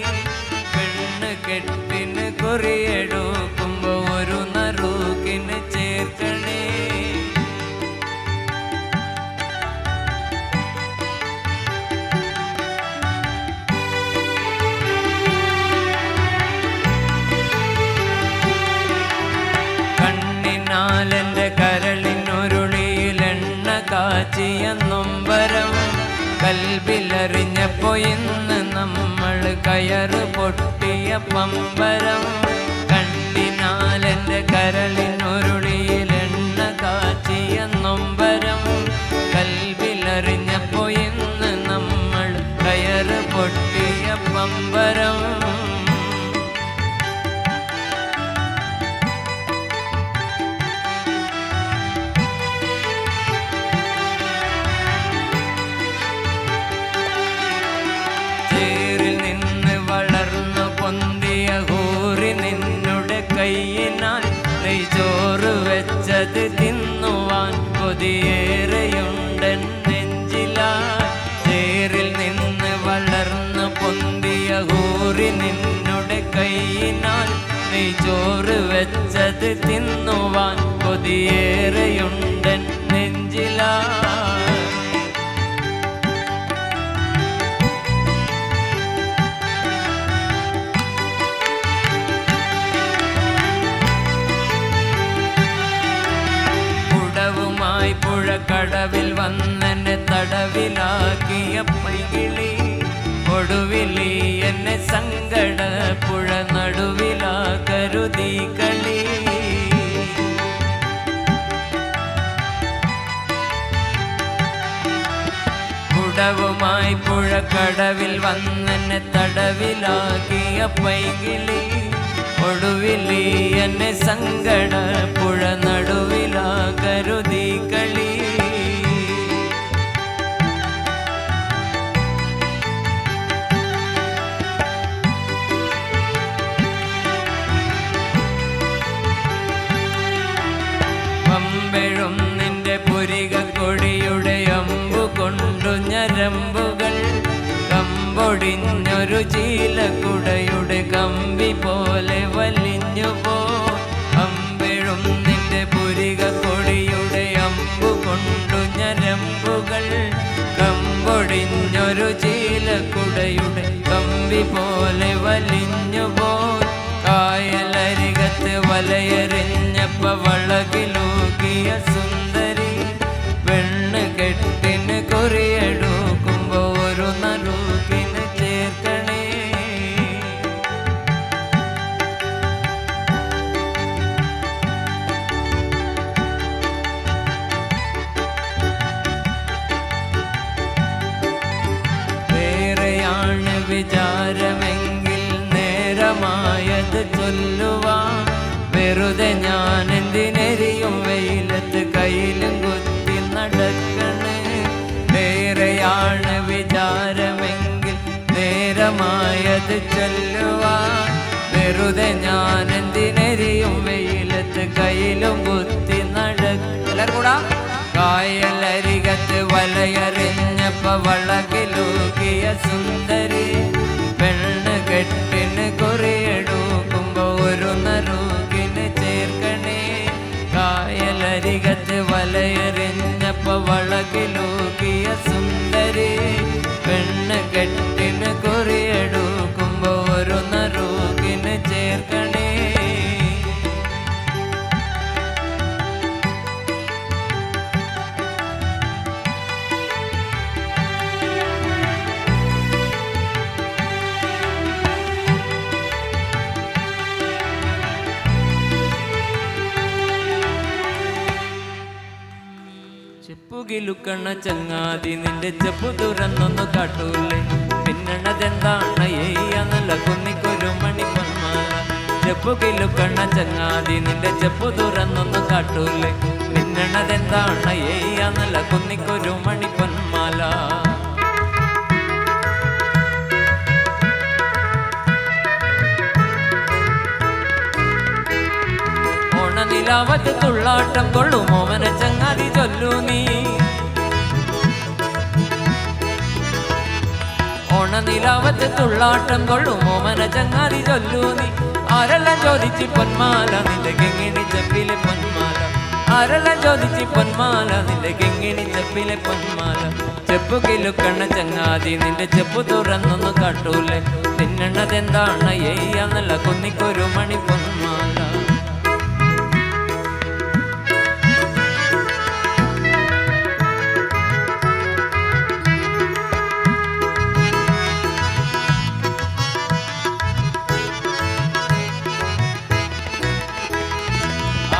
Speaker 19: പെണ്ണ് കെട്ടിന് കുറിയെടുക്കുമ്പോ ഒരു നറുക്കിന് ചേർക്കണേ. കണ്ണിനാലെൻ്റെ കരളിനൊരുളിയിലെണ്ണ കാച്ചിയ നൊമ്പരം കൽബിലറിഞ്ഞപ്പോ ഇന്ന് നമ്മൾ കയറ് പൊട്ടിയ പമ്പരം. കണ്ണിനാലെൻ്റെ കരളിനൊരുളിയിലെണ്ണ കാച്ചിയ നൊമ്പരം കൽബിലറിഞ്ഞപ്പോ ഇന്ന് നമ്മൾ കയറ് പൊട്ടിയ പമ്പരം. ചേറിൽ നിന്ന് വളർന്നു പൊന്തിയ ഹൂറി നിന്നുടെ കൈയിനാൽ നെയ്ച്ചോറ് വെച്ചത് തിന്നുവാൻ കൊതിയേറെയുണ്ടൻ നെഞ്ചിലായി. ചേറിൽ നിന്ന് വളർന്നു പൊന്തിയ ഹൂറി നിന്നുടെ കൈയിനാൽ നെയ്ച്ചോറ് വെച്ചത് തിന്നുവാൻ കൊതിയേറെയുണ്ടൻ നെഞ്ചിലായി. കുടവുമായി പുഴക്കടവിൽ വന്നെന്നെ തടവിലാക്കിയ പൈകിളി ഒടുവിലി എന്നെ സങ്കട പുഴ നടുവിലാ കരുതി കളി. കുടവുമായി പുഴക്കടവിൽ വന്നെന്നെ തടവിലാക്കിയ പൈകിളി ഒടുവിലി എന്നെ സങ്കട പുഴ നടുവിലാ കരുതി കളി. പമ്പെഴും നിന്റെ പുരിക കൊടിയുടെ അമ്പു കൊണ്ടു ഞരമ്പുകൾ കമ്പൊടിഞ്ഞൊരു ചീലക്കുടയുടെ കമ്പി പോലെ വലിഞ്ഞുപോ. അമ്പെഴും നിന്റെ പുരിക കൊടിയുടെ അമ്പു കൊണ്ടു ഞരമ്പുകൾ കമ്പൊടിഞ്ഞൊരു ചീലക്കുടയുടെ കമ്പി പോലെ വലിഞ്ഞുപോ. കായ വലയെറിഞ്ഞപ്പ വളകിലൂകിയ സുന്ദരി പെണ്ണ് കെട്ടിന് കുറിയെടുക്കുമ്പോ ഒരു നറുകിന് ചേർക്കണേ. വേറെയാണ് വിചാരമെങ്കിൽ നേരമായത് ചൊല്ലുവാൻ വെറുതെ ഞാൻ എന്തിനെരിയും വെയിലത്ത് കയ്യിലും കുത്തി നടക്കണേ. വേറെയാണ് വിചാരമെങ്കിൽ നേരമായത് ചൊല്ലുവാൻ വെറുതെ ഞാൻ എന്തിനെരിയും വെയിലത്ത് കയ്യിലും കുത്തി നടക്കൂടാ. കായലരികത്ത് വലയറിഞ്ഞപ്പ വളകിലൂകിയ സുന്ദരി പെണ്ണ് കെട്ടിന് കുറിയെടുക്കുമ്പോ ഒരു നറുകിന് ചേർക്കണേ. കായലരികത്ത് വലയെറിഞ്ഞപ്പ വളകിലൂകിയ സുന്ദരി പെണ്ണ് കെട്ടിന് കുറിയെടുക്കുമ്പോ ഒരു നറുകിന് ചേർക്കണേ. ചെപ്പുകിലുക്കണ ചങ്ങാതി നിന്റെ ചെപ്പു തുറന്നൊന്നു കാട്ടൂലേ. പിന്നണതെന്താണ് നല്ല കുന്നിക്കൊരു മണിപ്പൊന്മാല. ചെപ്പുകിലുക്കണ ചങ്ങാതി നിന്റെ ചെപ്പു തുറന്നൊന്നു കാട്ടൂലേ. പിന്നണതെന്താണ് നല്ല കുന്നിക്കൊരു മണിപ്പൊന്മാല. ഓണനിലാവത്ത് തുള്ളാട്ടം കൊള്ളും ഓമന ചങ്ങാതി ചൊല്ലു നീ. ഓണനിലാവത്ത് തുള്ളാട്ടം കൊള്ളും ഓമന ചങ്ങാതി ചൊല്ലു നീ. ആരെല്ലാം ചോദിച്ച് പൊന്മാല നിന്റെ കെങ്ങിണി ചെപ്പിലെ പൊന്മാല. ആരെല്ലാം ചോദിച്ച് പൊന്മാല നിന്റെ കെങ്ങിണി ചെപ്പിലെ പൊന്മാല. ചെപ്പു കിലുക്കണ്ണ ചങ്ങാതി നിന്റെ ചെപ്പു തുറന്നൊന്നു കാട്ടൂലേ. തിന്നണതെന്താണ് നല്ല കുന്നിക്കൊരു മണി പൊന്മാല.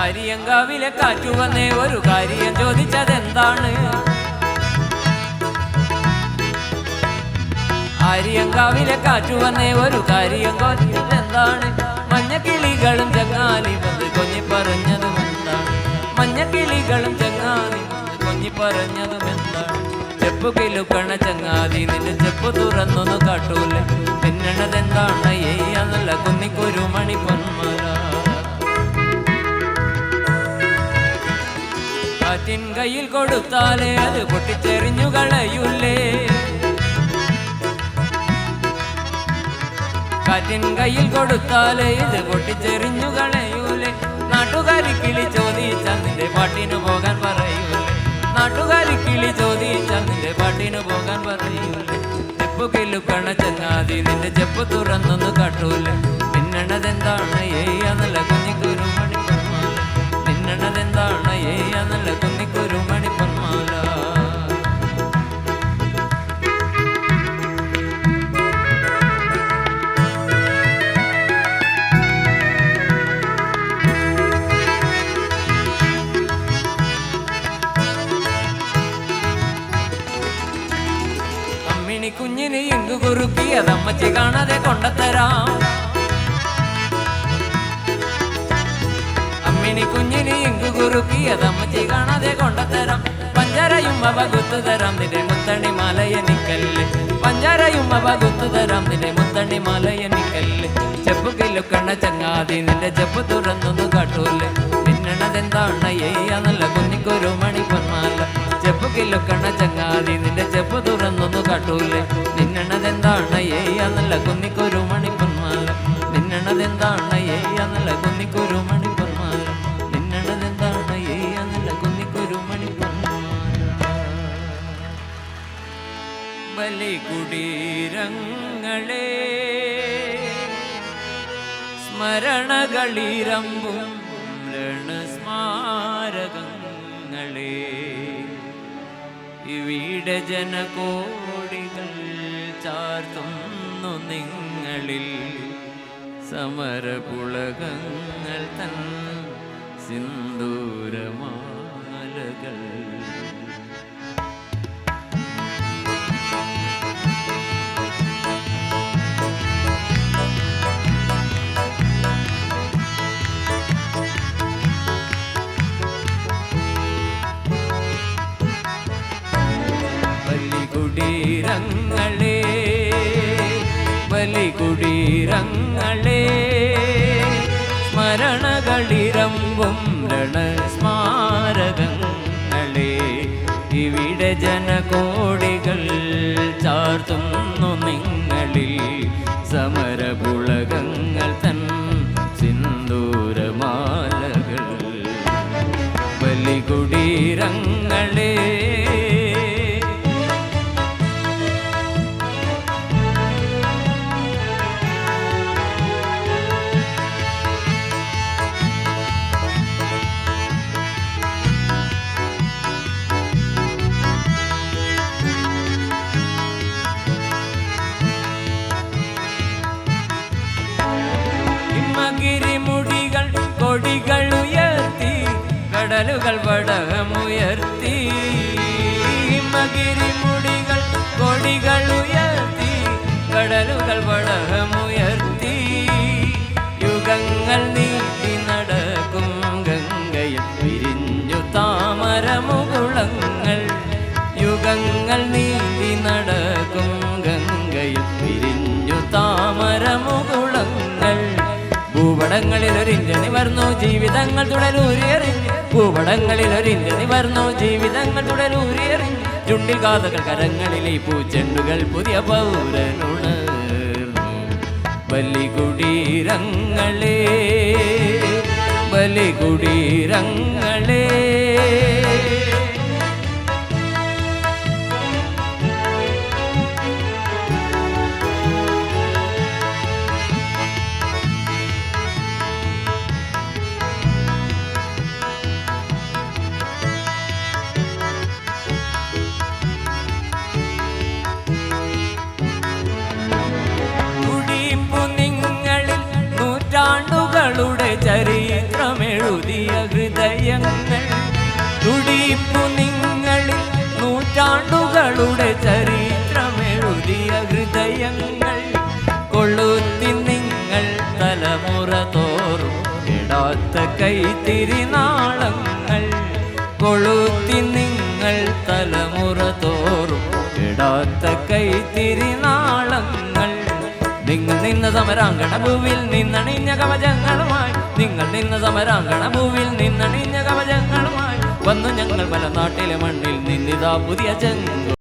Speaker 19: ആര്യങ്കാവിലെ കാറ്റു വന്നേ ഒരു കാര്യം ചോദിച്ചതെന്താണ്. ആര്യങ്കാവിലെ കാറ്റു വന്നേ ഒരു കാര്യം ചോദിച്ചതെന്താണ്. മഞ്ഞക്കിളികളും ചങ്ങാലി വന്ന് കൊഞ്ഞി പറഞ്ഞതും എന്താണ്. മഞ്ഞക്കിളികളും ചങ്ങാലി വന്ന് കൊഞ്ഞി പറഞ്ഞതും എന്താണ്. ചെപ്പു കിലുക്കണ ചങ്ങാതി നിന്റെ ചെപ്പു തുറന്നൊന്നു കാട്ടൂലേ. പിന്നണതെന്താണ് നല്ല കുന്നിക്കൊരു മണി പൊന്മല. കാറ്റിൻ കയ്യിൽ കൊടുത്താലേ അത് പൊട്ടിച്ചെറിഞ്ഞു കളയൂലേ. കാറ്റിൻ കയ്യിൽ കൊടുത്താലേ ഇത് പൊട്ടിച്ചെറിഞ്ഞു കളയൂലേ. നാട്ടുകാരി കിളി ചോദിച്ചാൽ നിന്റെ പാട്ടിന് പോകാൻ പറയൂലേ. നാട്ടുകാരി കിളി ചോദിച്ചാൽ നിന്റെ പാട്ടിന് പോകാൻ പറയൂലേ. ചെപ്പു കിലുക്കണ ചങ്ങാതി നിന്റെ ചെപ്പു തുറന്നൊന്നു കാട്ടൂലേ. പിന്നണതെന്താണ് നല്ല കുഞ്ഞിക്കൊരു മണി പൊന്മാല. പിന്നണതെന്താണ് നല്ല കുഞ്ഞിക്കൊരു മണി പൊന്മാല. അമ്മിണി കുഞ്ഞിന് ഇങ്കു കുറുക്കിയതമ്മച്ചി കാണാതെ കൊണ്ടത്തരാം. അമ്മിണി കുഞ്ഞിന് ഇങ്കു കുറുക്കിയതമ്മച്ചി കാണാതെ കൊണ്ടത്തരാം. പഞ്ചാരയും അവ കുത്തുതരാം നിന്റെ മുത്തണി മാലയനിക്കല്ല്. പഞ്ചാരയും അവ കുത്തുതരാം നിന്റെ മുത്തണി മാലയനിക്കല്ല്. ചെപ്പു കിലുക്കണ ചങ്ങാതി നിന്റെ ചെപ്പു തുറന്നൊന്നു കാട്ടൂലേ. പിന്നണതെന്താണ് നല്ല കുഞ്ഞിക്കൊരു മണി പൊന്മാല. ചെപ്പു കിലുക്കണ ചങ്ങാതി നിന്റെ ചെപ്പു തുറന്നൊന്നു കാട്ടൂലേ. പിന്നണതെന്താണ് നല്ല കുഞ്ഞിക്കൊരു മണി പൊന്മാല. പിന്നണതെന്താണ് നല്ല കുഞ്ഞിക്കൊരു മണി പൊന്മാല. പിന്നണതെന്താണ് നല്ല കുഞ്ഞിക്കൊരു മണി പൊന്മാല. ബലികുടീരങ്ങളെ സ്മരണകളിരമ്പും രണസ്മാരകങ്ങളെ ഇവിടെ ജനകോടികൾ ചാർത്തുന്നു നിങ്ങളിൽ സമരപുളകങ്ങൾ തൻ സിന്ദൂരമാലകൾ. ബലികുടീരങ്ങളെ ബലികുടീരങ്ങളെ സ്മരണകളിരമ്പും രണസ്മാരകങ്ങളെ ഇവിടെ ജനകോടികൾ ചാർത്തുന്നു നിങ്ങളിൽ സമരപുളകങ്ങൾ തൻ സിന്ദൂരമാലകൾ. ബലികുടീരങ്ങളെ ിരിമുടികൾ കൊടികൾ ഉയർത്തി കടലുകൾ വടകമുയർത്തി. ഹിമഗിരിമുടികൾ കൊടികൾ ഉയർത്തി കടലുകൾ വടകമുയർത്തി. യുഗങ്ങൾ നീട്ടി നടക്കും ഗംഗയിൽ വിരിഞ്ഞു താമരമുകുളങ്ങൾ. യുഗങ്ങൾ നീട്ടി നടക്കും ഗംഗയിൽ വിരിഞ്ഞു താമരമുകുളങ്ങൾ. ഭൂപടങ്ങളിൽ ഒരിഞ്ച് നിവർന്നു ജീവിതങ്ങൾ തുടരൂരിയെറിഞ്ഞ്. ഭൂപടങ്ങളിൽ ഒരിഞ്ച് നിവർന്നു ജീവിതങ്ങൾ തുടരൂരിയെറിഞ്ഞ്. ചുണ്ടിൽ കാതകൾ കരങ്ങളിൽ ഈ പൂച്ചെണ്ടുകൾ പുതിയ പൗരനുണർന്നു. ബലികുടീരങ്ങളെ ബലികുടീരങ്ങളെ നൂറ്റാണ്ടുകളുടെ ചരിത്രമെഴുതിയ ഹൃദയങ്ങൾ. തുടിപ്പു നിങ്ങളിൽ നൂറ്റാണ്ടുകളുടെ ചരിത്രമെഴുതിയ ഹൃദയങ്ങൾ. കൊളുത്തി നിങ്ങൾ തലമുറ തോറും ഇടാത്ത കൈത്തിരിനാളങ്ങൾ. കൊളുത്തി നിങ്ങൾ തലമുറ തോറും ഇടാത്ത കൈത്തിരിനാളങ്ങൾ. നിങ്ങൾ നിന്ന സമരാങ്കണ ഭൂവിൽ നിന്നണിഞ്ഞ കവചങ്ങളുമായി. നിങ്ങൾ നിന്ന സമരാങ്കണ ഭൂവിൽ നിന്നണിഞ്ഞ കവചങ്ങളുമായി. വന്നു ഞങ്ങൾ പല നാട്ടിലെ മണ്ണിൽ നിന്നിതാ പുതിയ ചെങ്കോ